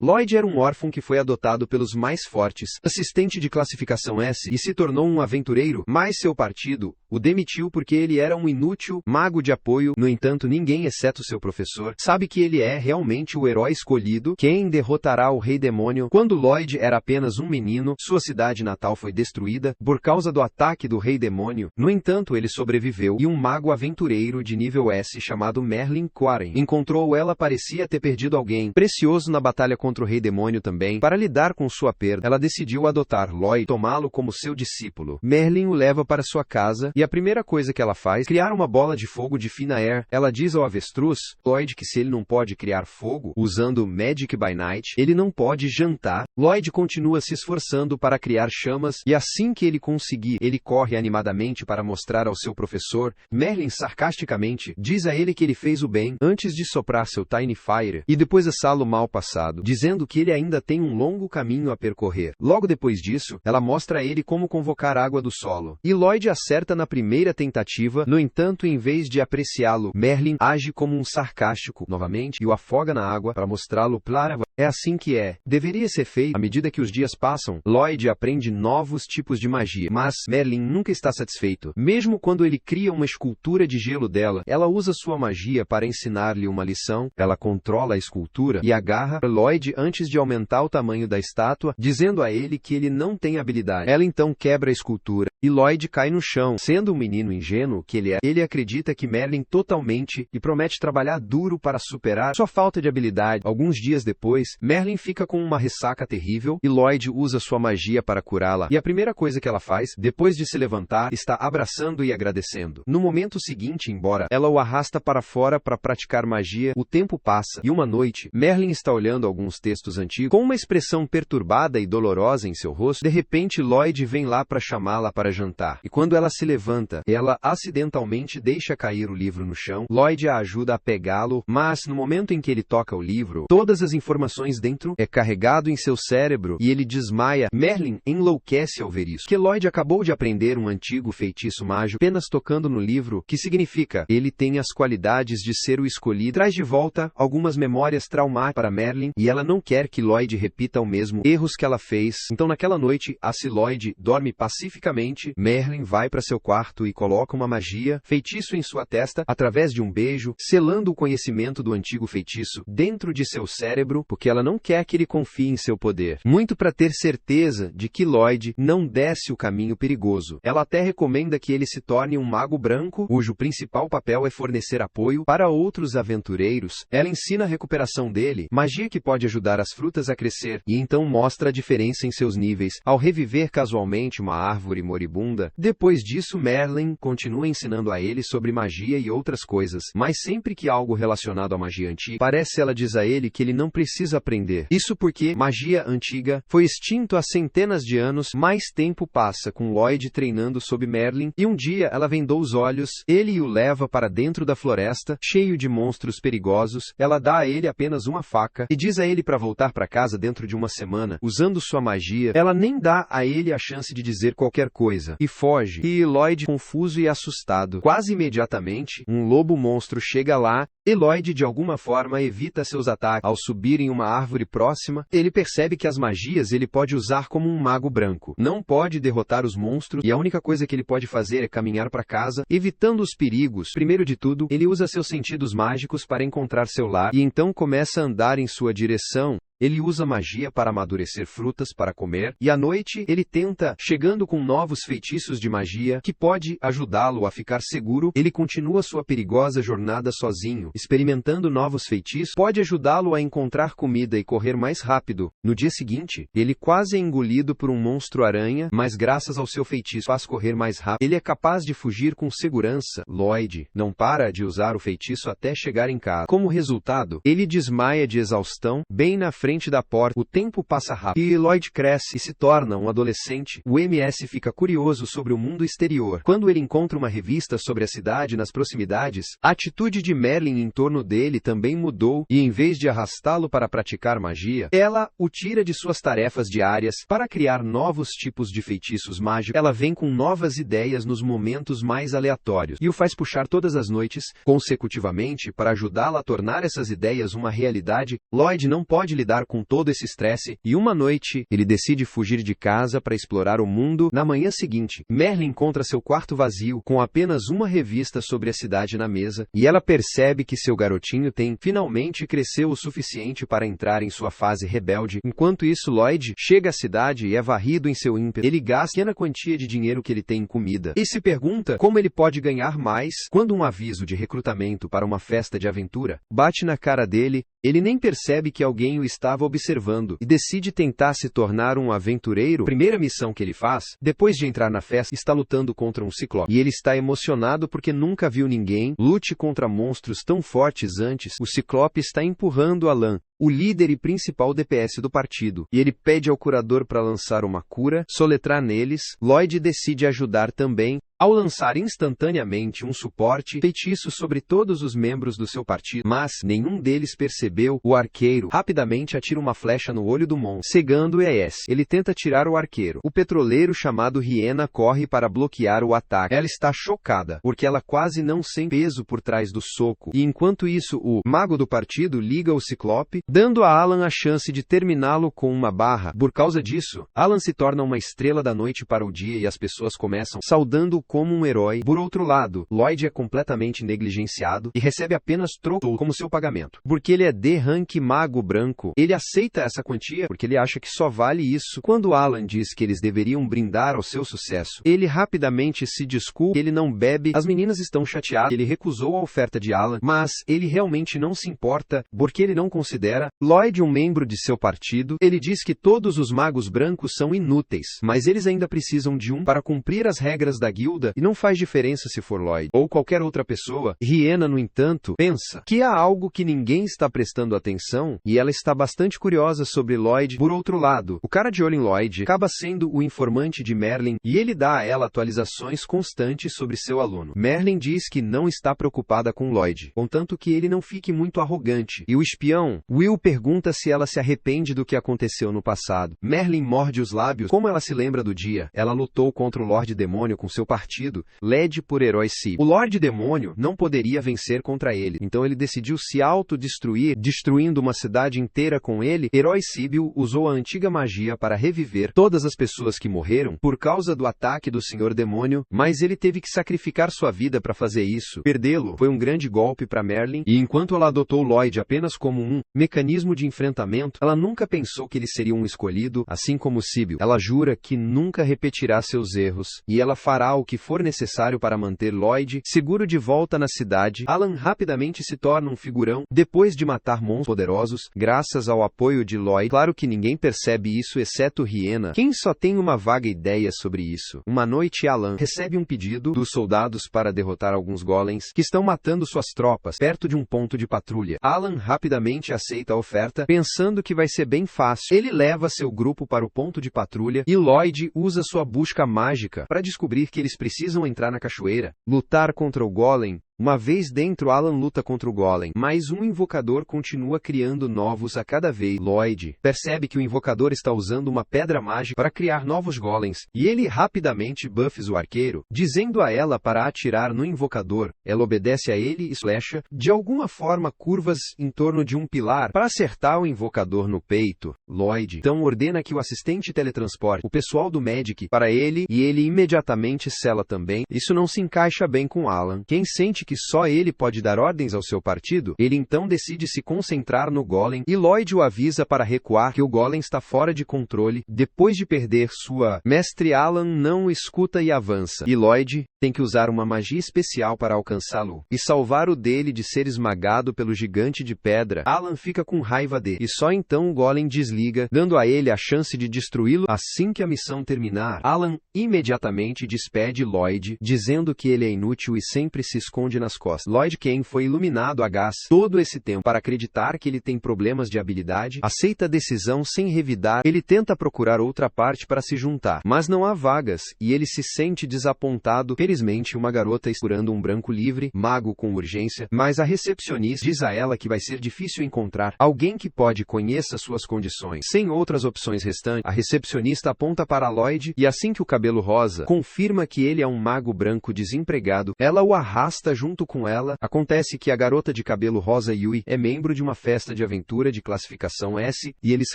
Lloyd era um órfão que foi adotado pelos mais fortes, assistente de classificação S, e se tornou um aventureiro, mas seu partido o demitiu porque ele era um inútil mago de apoio. No entanto, ninguém exceto seu professor sabe que ele é realmente o herói escolhido, quem derrotará o Rei Demônio. Quando Lloyd era apenas um menino, sua cidade natal foi destruída por causa do ataque do Rei Demônio. No entanto, ele sobreviveu e um mago aventureiro de nível S chamado Merlin Quarren encontrou ela. Parecia ter perdido alguém precioso na batalha contra o Rei Demônio também. Para lidar com sua perda, ela decidiu adotar Lloyd e tomá-lo como seu discípulo. Merlin o leva para sua casa e a primeira coisa que ela faz é criar uma bola de fogo de Finaer. Ela diz ao avestruz Lloyd que se ele não pode criar fogo usando Magic by Night, ele não pode jantar. Lloyd continua se esforçando para criar chamas e assim que ele conseguir, ele corre animadamente para mostrar ao seu professor. Merlin sarcasticamente diz a ele que ele fez o bem antes de soprar seu Tiny Fire e depois assá-lo mal passado, dizendo que ele ainda tem um longo caminho a percorrer. Logo depois disso, ela mostra a ele como convocar água do solo. E Lloyd acerta na primeira tentativa. No entanto, em vez de apreciá-lo, Merlin age como um sarcástico novamente e o afoga na água para mostrá-lo clara. É assim que deveria ser feito. À medida que os dias passam, Lloyd aprende novos tipos de magia, mas Merlin nunca está satisfeito. Mesmo quando ele cria uma escultura de gelo dela, ela usa sua magia para ensinar-lhe uma lição. Ela controla a escultura e agarra Lloyd antes de aumentar o tamanho da estátua, dizendo a ele que ele não tem habilidade. Ela então quebra a escultura e Lloyd cai no chão. Sendo um menino ingênuo que ele acredita que Merlin totalmente e promete trabalhar duro para superar sua falta de habilidade. Alguns dias depois, Merlin fica com uma ressaca terrível e Lloyd usa sua magia para curá-la. E a primeira coisa que ela faz, depois de se levantar, está abraçando e agradecendo. No momento seguinte, embora ela o arrasta para fora para praticar magia, o tempo passa e uma noite, Merlin está olhando alguns textos antigos com uma expressão perturbada e dolorosa em seu rosto. De repente, Lloyd vem lá para chamá-la para jantar. E quando ela se levanta, ela acidentalmente deixa cair o livro no chão. Lloyd a ajuda a pegá-lo, mas no momento em que ele toca o livro, todas as informações dentro é carregado em seu cérebro e ele desmaia. Merlin enlouquece ao ver isso, que Lloyd acabou de aprender um antigo feitiço mágico apenas tocando no livro, que significa ele tem as qualidades de ser o escolhido. Traz de volta algumas memórias traumáticas para Merlin e ela não quer que Lloyd repita o mesmo erros que ela fez. Então naquela noite, se Lloyd dorme pacificamente, Merlin vai para seu quarto e coloca uma magia, feitiço em sua testa, através de um beijo, selando o conhecimento do antigo feitiço dentro de seu cérebro, porque ela não quer que ele confie em seu poder. Muito para ter certeza de que Lloyd não desce o caminho perigoso. Ela até recomenda que ele se torne um mago branco, cujo principal papel é fornecer apoio para outros aventureiros. Ela ensina a recuperação dele, magia que pode ajudar as frutas a crescer, e então mostra a diferença em seus níveis, ao reviver casualmente uma árvore moribunda. Depois disso, Merlin continua ensinando a ele sobre magia e outras coisas, mas sempre que algo relacionado à magia antiga parece, ela diz a ele que ele não precisa aprender. Isso porque magia antiga foi extinto há centenas de anos. Mais tempo passa com Lloyd treinando sob Merlin, e um dia ela vendou os olhos, ele o leva para dentro da floresta, cheio de monstros perigosos. Ela dá a ele apenas uma faca e diz a ele para voltar para casa dentro de uma semana, usando sua magia. Ela nem dá a ele a chance de dizer qualquer coisa, e foge. E Lloyd, confuso e assustado. Quase imediatamente, um lobo monstro chega lá, e Lloyd de alguma forma evita seus ataques. Ao subir em uma árvore próxima, ele percebe que as magias ele pode usar como um mago branco. Não pode derrotar os monstros, e a única coisa que ele pode fazer é caminhar para casa, evitando os perigos. Primeiro de tudo, ele usa seus sentidos mágicos para encontrar seu lar, e então começa a andar em sua direção. Ele usa magia para amadurecer frutas para comer, e à noite ele tenta, chegando com novos feitiços de magia, que pode ajudá-lo a ficar seguro. Ele continua sua perigosa jornada sozinho, experimentando novos feitiços, pode ajudá-lo a encontrar comida e correr mais rápido. No dia seguinte, ele quase é engolido por um monstro-aranha, mas graças ao seu feitiço faz correr mais rápido. Ele é capaz de fugir com segurança. Lloyd não para de usar o feitiço até chegar em casa. Como resultado, ele desmaia de exaustão, bem na frente da porta. O tempo passa rápido e Lloyd cresce e se torna um adolescente. O MS fica curioso sobre o mundo exterior. Quando ele encontra uma revista sobre a cidade nas proximidades, a atitude de Merlin em torno dele também mudou, e em vez de arrastá-lo para praticar magia, ela o tira de suas tarefas diárias para criar novos tipos de feitiços mágicos. Ela vem com novas ideias nos momentos mais aleatórios, e o faz puxar todas as noites, consecutivamente, para ajudá-la a tornar essas ideias uma realidade. Lloyd não pode lidar com todo esse estresse, e uma noite, ele decide fugir de casa para explorar o mundo. Na manhã seguinte, Merlin encontra seu quarto vazio, com apenas uma revista sobre a cidade na mesa, e ela percebe que seu garotinho finalmente cresceu o suficiente para entrar em sua fase rebelde. Enquanto isso, Lloyd chega à cidade e é varrido em seu ímpeto. Ele gasta a pequena quantia de dinheiro que ele tem em comida, e se pergunta como ele pode ganhar mais, quando um aviso de recrutamento para uma festa de aventura bate na cara dele. Ele nem percebe que alguém o estava observando, e decide tentar se tornar um aventureiro. A primeira missão que ele faz, depois de entrar na festa, está lutando contra um ciclope. E ele está emocionado porque nunca viu ninguém lute contra monstros tão fortes antes. O ciclope está empurrando Alan, o líder e principal DPS do partido, e ele pede ao curador para lançar uma cura, soletrar neles. Lloyd decide ajudar também, ao lançar instantaneamente um suporte feitiço sobre todos os membros do seu partido, mas nenhum deles percebeu. O arqueiro rapidamente atira uma flecha no olho do monstro, cegando ES. Ele tenta tirar o arqueiro. O petroleiro chamado Hiena corre para bloquear o ataque. Ela está chocada, porque ela quase não sente peso por trás do soco, e enquanto isso, o mago do partido liga o ciclope, dando a Alan a chance de terminá-lo com uma barra. Por causa disso, Alan se torna uma estrela da noite para o dia, e as pessoas começam saudando como um herói. Por outro lado, Lloyd é completamente negligenciado e recebe apenas troco como seu pagamento. Porque ele é D-Rank mago branco, ele aceita essa quantia porque ele acha que só vale isso. Quando Alan diz que eles deveriam brindar ao seu sucesso, ele rapidamente se desculpa. Ele não bebe. As meninas estão chateadas. Ele recusou a oferta de Alan, mas ele realmente não se importa, porque ele não considera Lloyd um membro de seu partido. Ele diz que todos os magos brancos são inúteis, mas eles ainda precisam de um para cumprir as regras da guilda, e não faz diferença se for Lloyd ou qualquer outra pessoa. Hiena, no entanto, pensa que há algo que ninguém está prestando atenção, e ela está bastante curiosa sobre Lloyd. Por outro lado, o cara de olho em Lloyd acaba sendo o informante de Merlin, e ele dá a ela atualizações constantes sobre seu aluno. Merlin diz que não está preocupada com Lloyd, contanto que ele não fique muito arrogante, e o espião Will pergunta se ela se arrepende do que aconteceu no passado. Merlin morde os lábios. Como ela se lembra do dia, ela lutou contra o Lorde Demônio com seu partido, led por herói Síbil. O Lorde Demônio não poderia vencer contra ele, então ele decidiu se autodestruir, destruindo uma cidade inteira com ele. Herói Síbil usou a antiga magia para reviver todas as pessoas que morreram por causa do ataque do Senhor Demônio, mas ele teve que sacrificar sua vida para fazer isso. Perdê-lo foi um grande golpe para Merlin, e enquanto ela adotou Lloyd apenas como um mecanismo de enfrentamento, ela nunca pensou que ele seria um escolhido, assim como Síbil. Ela jura que nunca repetirá seus erros, e ela fará o que for necessário para manter Lloyd seguro de volta na cidade. Alan rapidamente se torna um figurão, depois de matar monstros poderosos, graças ao apoio de Lloyd. Claro que ninguém percebe isso exceto Hiena, quem só tem uma vaga ideia sobre isso. Uma noite, Alan recebe um pedido dos soldados para derrotar alguns golems que estão matando suas tropas perto de um ponto de patrulha. Alan rapidamente aceita a oferta, pensando que vai ser bem fácil. Ele leva seu grupo para o ponto de patrulha, e Lloyd usa sua busca mágica para descobrir que eles precisam entrar na cachoeira, lutar contra o golem. Uma vez dentro, Alan luta contra o golem, mas um invocador continua criando novos a cada vez. Lloyd percebe que o invocador está usando uma pedra mágica para criar novos golems, e ele rapidamente buffa o arqueiro, dizendo a ela para atirar no invocador. Ela obedece a ele e flecha, de alguma forma, curvas em torno de um pilar para acertar o invocador no peito. Lloyd então ordena que o assistente teletransporte o pessoal do Magic para ele, e ele imediatamente sela também. Isso não se encaixa bem com Alan, quem sente que só ele pode dar ordens ao seu partido. Ele então decide se concentrar no golem, e Lloyd o avisa para recuar, que o golem está fora de controle. Depois de perder sua mestre, Alan não escuta e avança, e Lloyd tem que usar uma magia especial para alcançá-lo e salvar o dele de ser esmagado pelo gigante de pedra. Alan fica com raiva dele, e só então o golem desliga, dando a ele a chance de destruí-lo. Assim que a missão terminar, Alan imediatamente despede Lloyd, dizendo que ele é inútil e sempre se esconde Lloyd nas costas. Lloyd, quem foi iluminado a gás todo esse tempo para acreditar que ele tem problemas de habilidade, aceita a decisão sem revidar. Ele tenta procurar outra parte para se juntar, mas não há vagas, e ele se sente desapontado. Felizmente, uma garota procurando um branco livre, mago com urgência, mas a recepcionista diz a ela que vai ser difícil encontrar alguém que pode conheça suas condições. Sem outras opções restantes, a recepcionista aponta para Lloyd, e assim que o cabelo rosa confirma que ele é um mago branco desempregado, ela o arrasta junto com ela. Acontece que a garota de cabelo rosa, Yui, é membro de uma festa de aventura de classificação S, e eles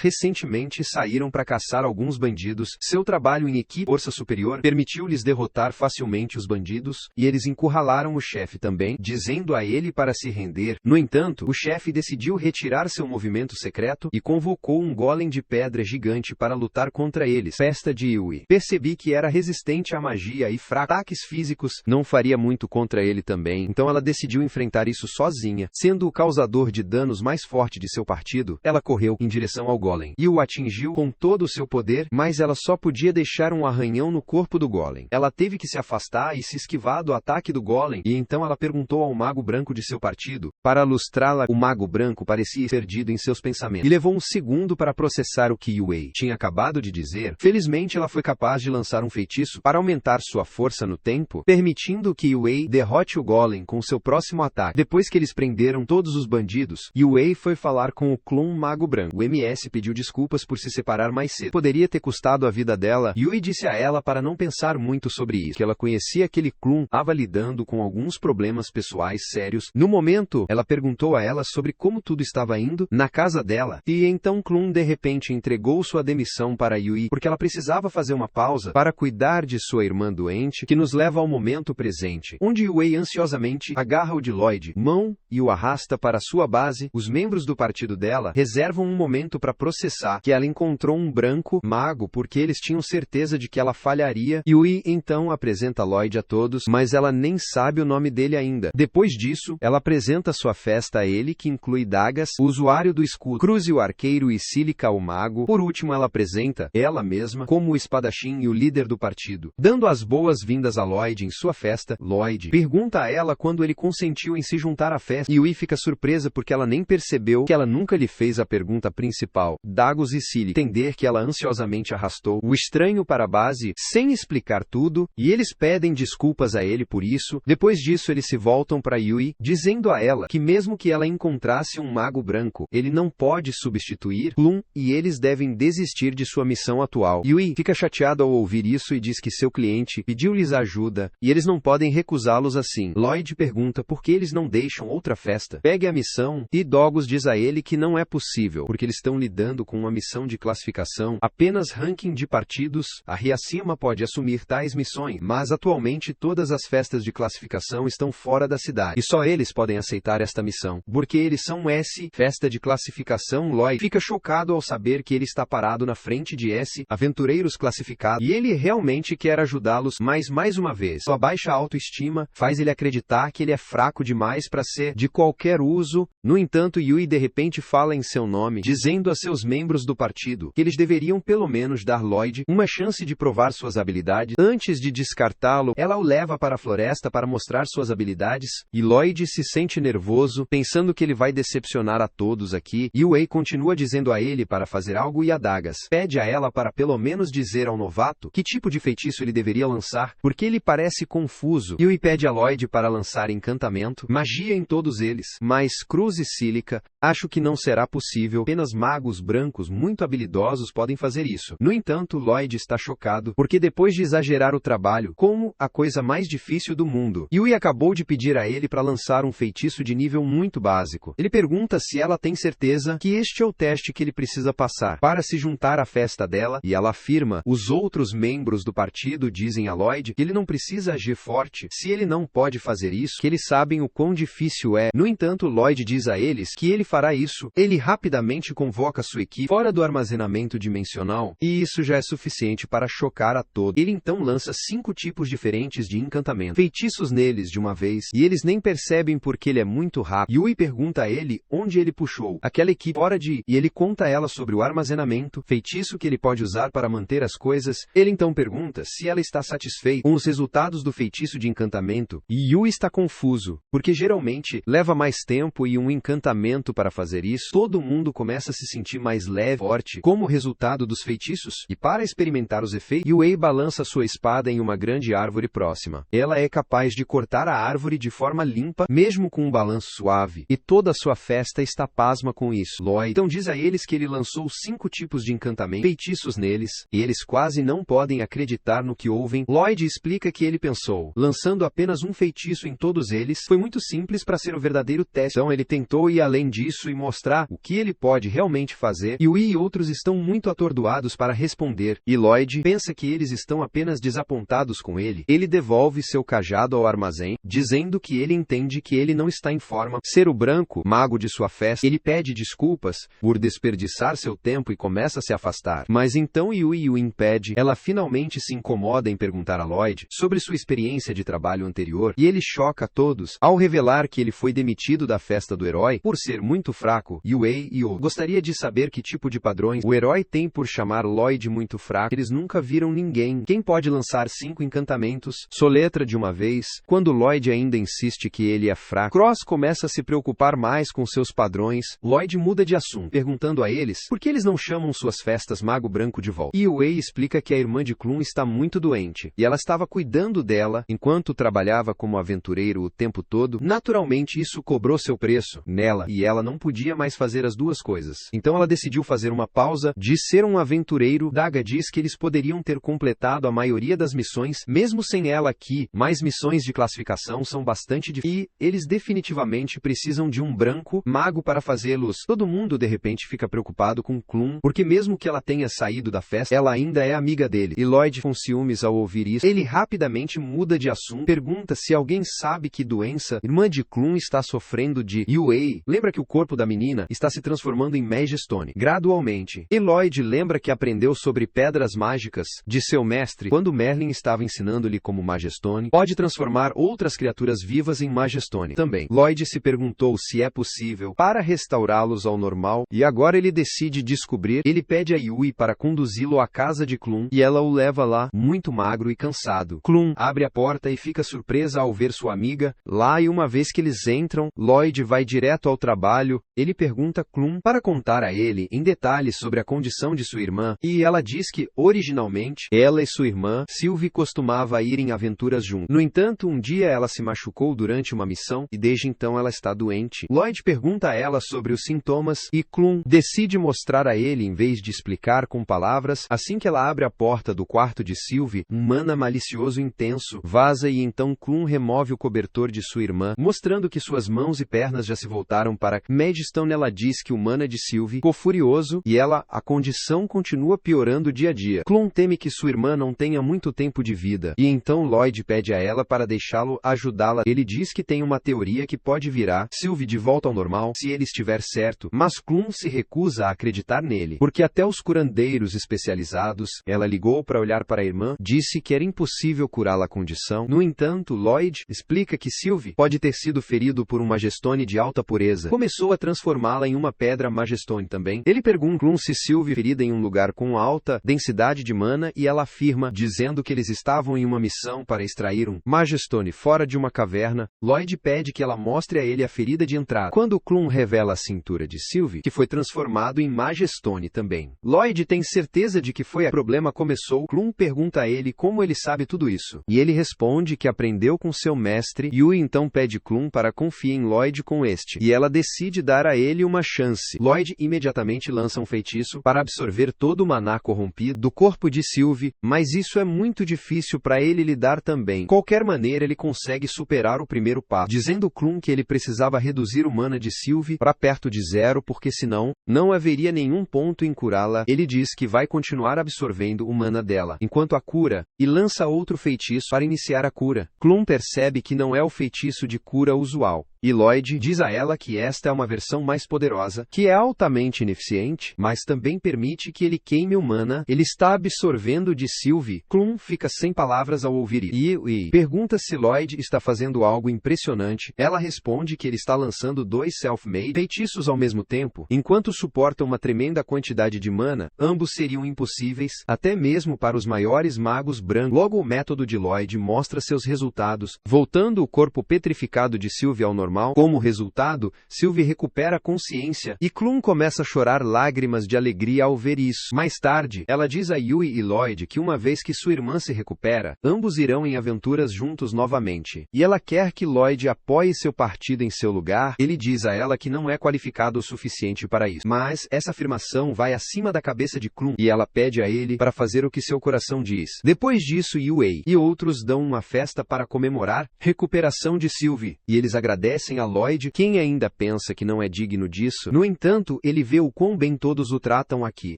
recentemente saíram para caçar alguns bandidos. Seu trabalho em equipe força superior permitiu-lhes derrotar facilmente os bandidos, e eles encurralaram o chefe também, dizendo a ele para se render. No entanto, o chefe decidiu retirar seu movimento secreto e convocou um golem de pedra gigante para lutar contra eles. Festa de Yui. Percebi que era resistente à magia e fraco. Ataques físicos não faria muito contra ele também, então ela decidiu enfrentar isso sozinha. Sendo o causador de danos mais forte de seu partido, ela correu em direção ao golem e o atingiu com todo o seu poder, mas ela só podia deixar um arranhão no corpo do golem. Ela teve que se afastar e se esquivar do ataque do golem, e então ela perguntou ao mago branco de seu partido para lustrá-la. O mago branco parecia perdido em seus pensamentos e levou um segundo para processar o que Yui tinha acabado de dizer. Felizmente, ela foi capaz de lançar um feitiço para aumentar sua força no tempo, permitindo que Yui derrote o golem com seu próximo ataque. Depois que eles prenderam todos os bandidos, Yui foi falar com o clone mago branco. O MS pediu desculpas por se separar mais cedo. Poderia ter custado a vida dela. Yui disse a ela para não pensar muito sobre isso, que ela conhecia aquele clone, estava lidando com alguns problemas pessoais sérios. No momento, ela perguntou a ela sobre como tudo estava indo na casa dela, e então Klum de repente entregou sua demissão para Yui, porque ela precisava fazer uma pausa para cuidar de sua irmã doente, que nos leva ao momento presente, onde Yui ansiosamente agarra o de Lloyd, mão, e o arrasta para sua base. Os membros do partido dela reservam um momento para processar que ela encontrou um branco mago, porque eles tinham certeza de que ela falharia. Yui então apresenta Lloyd a todos, mas ela nem sabe o nome dele ainda. Depois disso, ela apresenta sua festa a ele, que inclui Dagas, o usuário do escudo, Cruz e o arqueiro, e Silica, o mago. Por último, ela apresenta ela mesma como o espadachim e o líder do partido. Dando as boas-vindas a Lloyd em sua festa, Lloyd pergunta a ela quando ele consentiu em se juntar à festa. Yui fica surpresa porque ela nem percebeu que ela nunca lhe fez a pergunta principal. Dagas e Silica entender que ela ansiosamente arrastou o estranho para a base sem explicar tudo, e eles pedem desculpas a ele por isso. Depois disso, eles se voltam para Yui, dizendo a ela que mesmo que ela encontrasse um mago branco, ele não pode substituir Klum, e eles devem desistir de sua missão atual. Yui fica chateado ao ouvir isso e diz que seu cliente pediu-lhes ajuda, e eles não podem recusá-los assim. Lloyd pergunta por que eles não deixam outra festa. Pegue a missão, e Dagas diz a ele que não é possível, porque eles estão lidando com uma missão de classificação, apenas ranking de partidos. A Riacima pode assumir tais missões, mas atualmente todas as festas de classificação estão fora da cidade, e só eles podem aceitar esta missão, porque eles são S, festa de classificação. Lloyd fica chocado ao saber que ele está parado na frente de S, aventureiros classificados, e ele realmente quer ajudá-los, mas mais uma vez, sua baixa autoestima faz ele acreditar que ele é fraco demais para ser de qualquer uso. No entanto, Yui de repente fala em seu nome, dizendo a seus membros do partido que eles deveriam pelo menos dar Lloyd uma chance de provar suas habilidades. Antes de descartá-lo, ela o leva para a floresta para mostrar suas habilidades, e Lloyd se sente nervoso, pensando que ele vai decepcionar a todos aqui. Yui continua dizendo a ele para fazer algo, e a Dagas pede a ela para pelo menos dizer ao novato que tipo de feitiço ele deveria lançar, porque ele parece confuso. Yui pede a Lloyd para lançar encantamento, magia em todos eles, mas Cruz e Silica acho que não será possível, apenas magos brancos muito habilidosos podem fazer isso. No entanto, Lloyd está chocado, porque depois de exagerar o trabalho como a coisa mais difícil do mundo, Yui acabou de pedir a ele para lançar um feitiço de nível muito básico. Ele pergunta se ela tem certeza que este é o teste que ele precisa passar para se juntar à festa dela, e ela afirma. Os outros membros do partido dizem a Lloyd que ele não precisa agir forte se ele não pode fazer isso, que eles sabem o quão difícil é. No entanto, Lloyd diz a eles que ele fará isso. Ele rapidamente convoca sua equipe fora do armazenamento dimensional, e isso já é suficiente para chocar a todos. Ele então lança 5 tipos diferentes de encantamento, feitiços neles de uma vez, e eles nem percebem porque ele é muito rápido. Yui pergunta a ele onde ele puxou aquela equipe fora de, e ele conta a ela sobre o armazenamento, feitiço que ele pode usar para manter as coisas. Ele então pergunta se ela está satisfeita com os resultados do feitiço de encantamento, e Yui está confuso, porque geralmente leva mais tempo e um encantamento para fazer isso. Todo mundo começa a se sentir mais leve e forte como resultado dos feitiços. E para experimentar os efeitos, Yue balança sua espada em uma grande árvore próxima. Ela é capaz de cortar a árvore de forma limpa, mesmo com um balanço suave. E toda a sua festa está pasma com isso. Lloyd então diz a eles que ele lançou 5 tipos de encantamento feitiços neles, e eles quase não podem acreditar no que ouvem. Lloyd explica que ele pensou, lançando apenas um feitiço em todos eles, foi muito simples para ser o verdadeiro teste. Então ele tentou ir além disso e mostrar o que ele pode realmente fazer. Yui e outros estão muito atordoados para responder, e Lloyd pensa que eles estão apenas desapontados com ele. Ele devolve seu cajado ao armazém, dizendo que ele entende que ele não está em forma. Ser o branco, mago de sua festa, ele pede desculpas por desperdiçar seu tempo e começa a se afastar. Mas então Yui o impede. Ela finalmente se incomoda em perguntar a Lloyd sobre sua experiência de trabalho anterior, e ele choca a todos ao revelar que ele foi demitido da festa do herói por ser muito fraco. Yue e O gostaria de saber que tipo de padrões o herói tem por chamar Lloyd muito fraco. Eles nunca viram ninguém. Quem pode lançar 5 encantamentos? Soletra de uma vez. Quando Lloyd ainda insiste que ele é fraco, Cross começa a se preocupar mais com seus padrões. Lloyd muda de assunto, perguntando a eles por que eles não chamam suas festas Mago Branco de volta. Yue explica que a irmã de Clun está muito doente, e ela estava cuidando dela enquanto trabalhava como aventureiro o tempo todo. Naturalmente isso cobrou seu preço nela, e ela não podia mais fazer as duas coisas. Então ela decidiu fazer uma pausa de ser um aventureiro. Daga diz que eles poderiam ter completado a maioria das missões, mesmo sem ela aqui, mas missões de classificação são bastante difíceis, e eles definitivamente precisam de um branco mago para fazê-los. Todo mundo de repente fica preocupado com Clun, porque mesmo que ela tenha saído da festa, ela ainda é amiga dele. E Lloyd com ciúmes ao ouvir isso, ele rapidamente muda de assunto, pergunta se alguém sabe que doença irmã de Clun está sofrendo de. Yue lembra que o corpo da menina está se transformando em Magestone gradualmente. E Lloyd lembra que aprendeu sobre pedras mágicas de seu mestre quando Merlin estava ensinando-lhe como Magestone pode transformar outras criaturas vivas em Magestone também. Lloyd se perguntou se é possível para restaurá-los ao normal, e agora ele decide descobrir. Ele pede a Yui para conduzi-lo à casa de Clun, e ela o leva lá, muito magro e cansado. Clun abre a porta e fica surpresa ao ver sua amiga lá, e uma vez que eles entram, Lloyd vai direto ao trabalho. Ele pergunta a Clun para contar a ele em detalhes sobre a condição de sua irmã, e ela diz que, originalmente, ela e sua irmã, Sylvie, costumava ir em aventuras juntos. No entanto, um dia ela se machucou durante uma missão, e desde então ela está doente. Lloyd pergunta a ela sobre os sintomas, e Clun decide mostrar a ele em vez de explicar com palavras. Assim que ela abre a porta do quarto de Sylvie, um mana malicioso intenso vaza, e então Clun remove o cobertor de sua irmã, mostrando que suas mãos e pernas já se voltaram para Magestone. Ela diz que o mana de Sylvie ficou furioso, e a condição continua piorando dia a dia. Clun teme que sua irmã não tenha muito tempo de vida, e então Lloyd pede a ela para deixá-lo ajudá-la. Ele diz que tem uma teoria que pode virar Sylvie de volta ao normal se ele estiver certo, mas Clun se recusa a acreditar nele, porque até os curandeiros especializados. Ela ligou para olhar para a irmã, disse que era impossível curá-la a condição. No entanto, Lloyd explica que Sylvie pode ter sido ferido por um Magestone de alta pureza. Começou a transformá-la em uma pedra Magestone também. Ele pergunta a Clun se Sylvie ferida em um lugar com alta densidade de mana, e ela afirma, dizendo que eles estavam em uma missão para extrair um Magestone fora de uma caverna. Lloyd pede que ela mostre a ele a ferida de entrada. Quando Clun revela a cintura de Sylvie, que foi transformado em Magestone também. Lloyd tem certeza de que foi o problema começou. Clun pergunta a ele como ele sabe tudo isso, e ele responde que aprendeu com seu mestre. Yui então pede Clun para confiar em Lloyd com este, e ela decide dar a ele uma chance. Lloyd imediatamente lança um feitiço para absorver todo o maná corrompido do corpo de Sylvie, mas isso é muito difícil para ele lidar também. De qualquer maneira, ele consegue superar o primeiro passo, dizendo Clun que ele precisava reduzir o mana de Sylvie para perto de 0, porque senão, não haveria nenhum ponto em curá-la. Ele diz que vai continuar absorvendo o mana dela enquanto a cura, e lança outro feitiço para iniciar a cura. Clun percebe que não é o feitiço de cura usual, E Lloyd diz a ela que esta é uma versão mais poderosa, que é altamente ineficiente, mas também permite que ele queime o mana. Ele está absorvendo de Sylvie. Klum fica sem palavras ao ouvir isso. E pergunta se Lloyd está fazendo algo impressionante. Ela responde que ele está lançando 2 self-made feitiços ao mesmo tempo, enquanto suporta uma tremenda quantidade de mana. Ambos seriam impossíveis, até mesmo para os maiores magos brancos. Logo o método de Lloyd mostra seus resultados, voltando o corpo petrificado de Sylvie ao normal. Como resultado, Sylvie recupera a consciência e Klum começa a chorar lágrimas de alegria ao ver isso. Mais tarde, ela diz a Yui e Lloyd que uma vez que sua irmã se recupera, ambos irão em aventuras juntos novamente. E ela quer que Lloyd apoie seu partido em seu lugar. Ele diz a ela que não é qualificado o suficiente para isso. Mas essa afirmação vai acima da cabeça de Klum e ela pede a ele para fazer o que seu coração diz. Depois disso, Yui e outros dão uma festa para comemorar recuperação de Sylvie, e eles agradecem a Lloyd, quem ainda pensa que não é digno disso. No entanto, ele vê o quão bem todos o tratam aqui,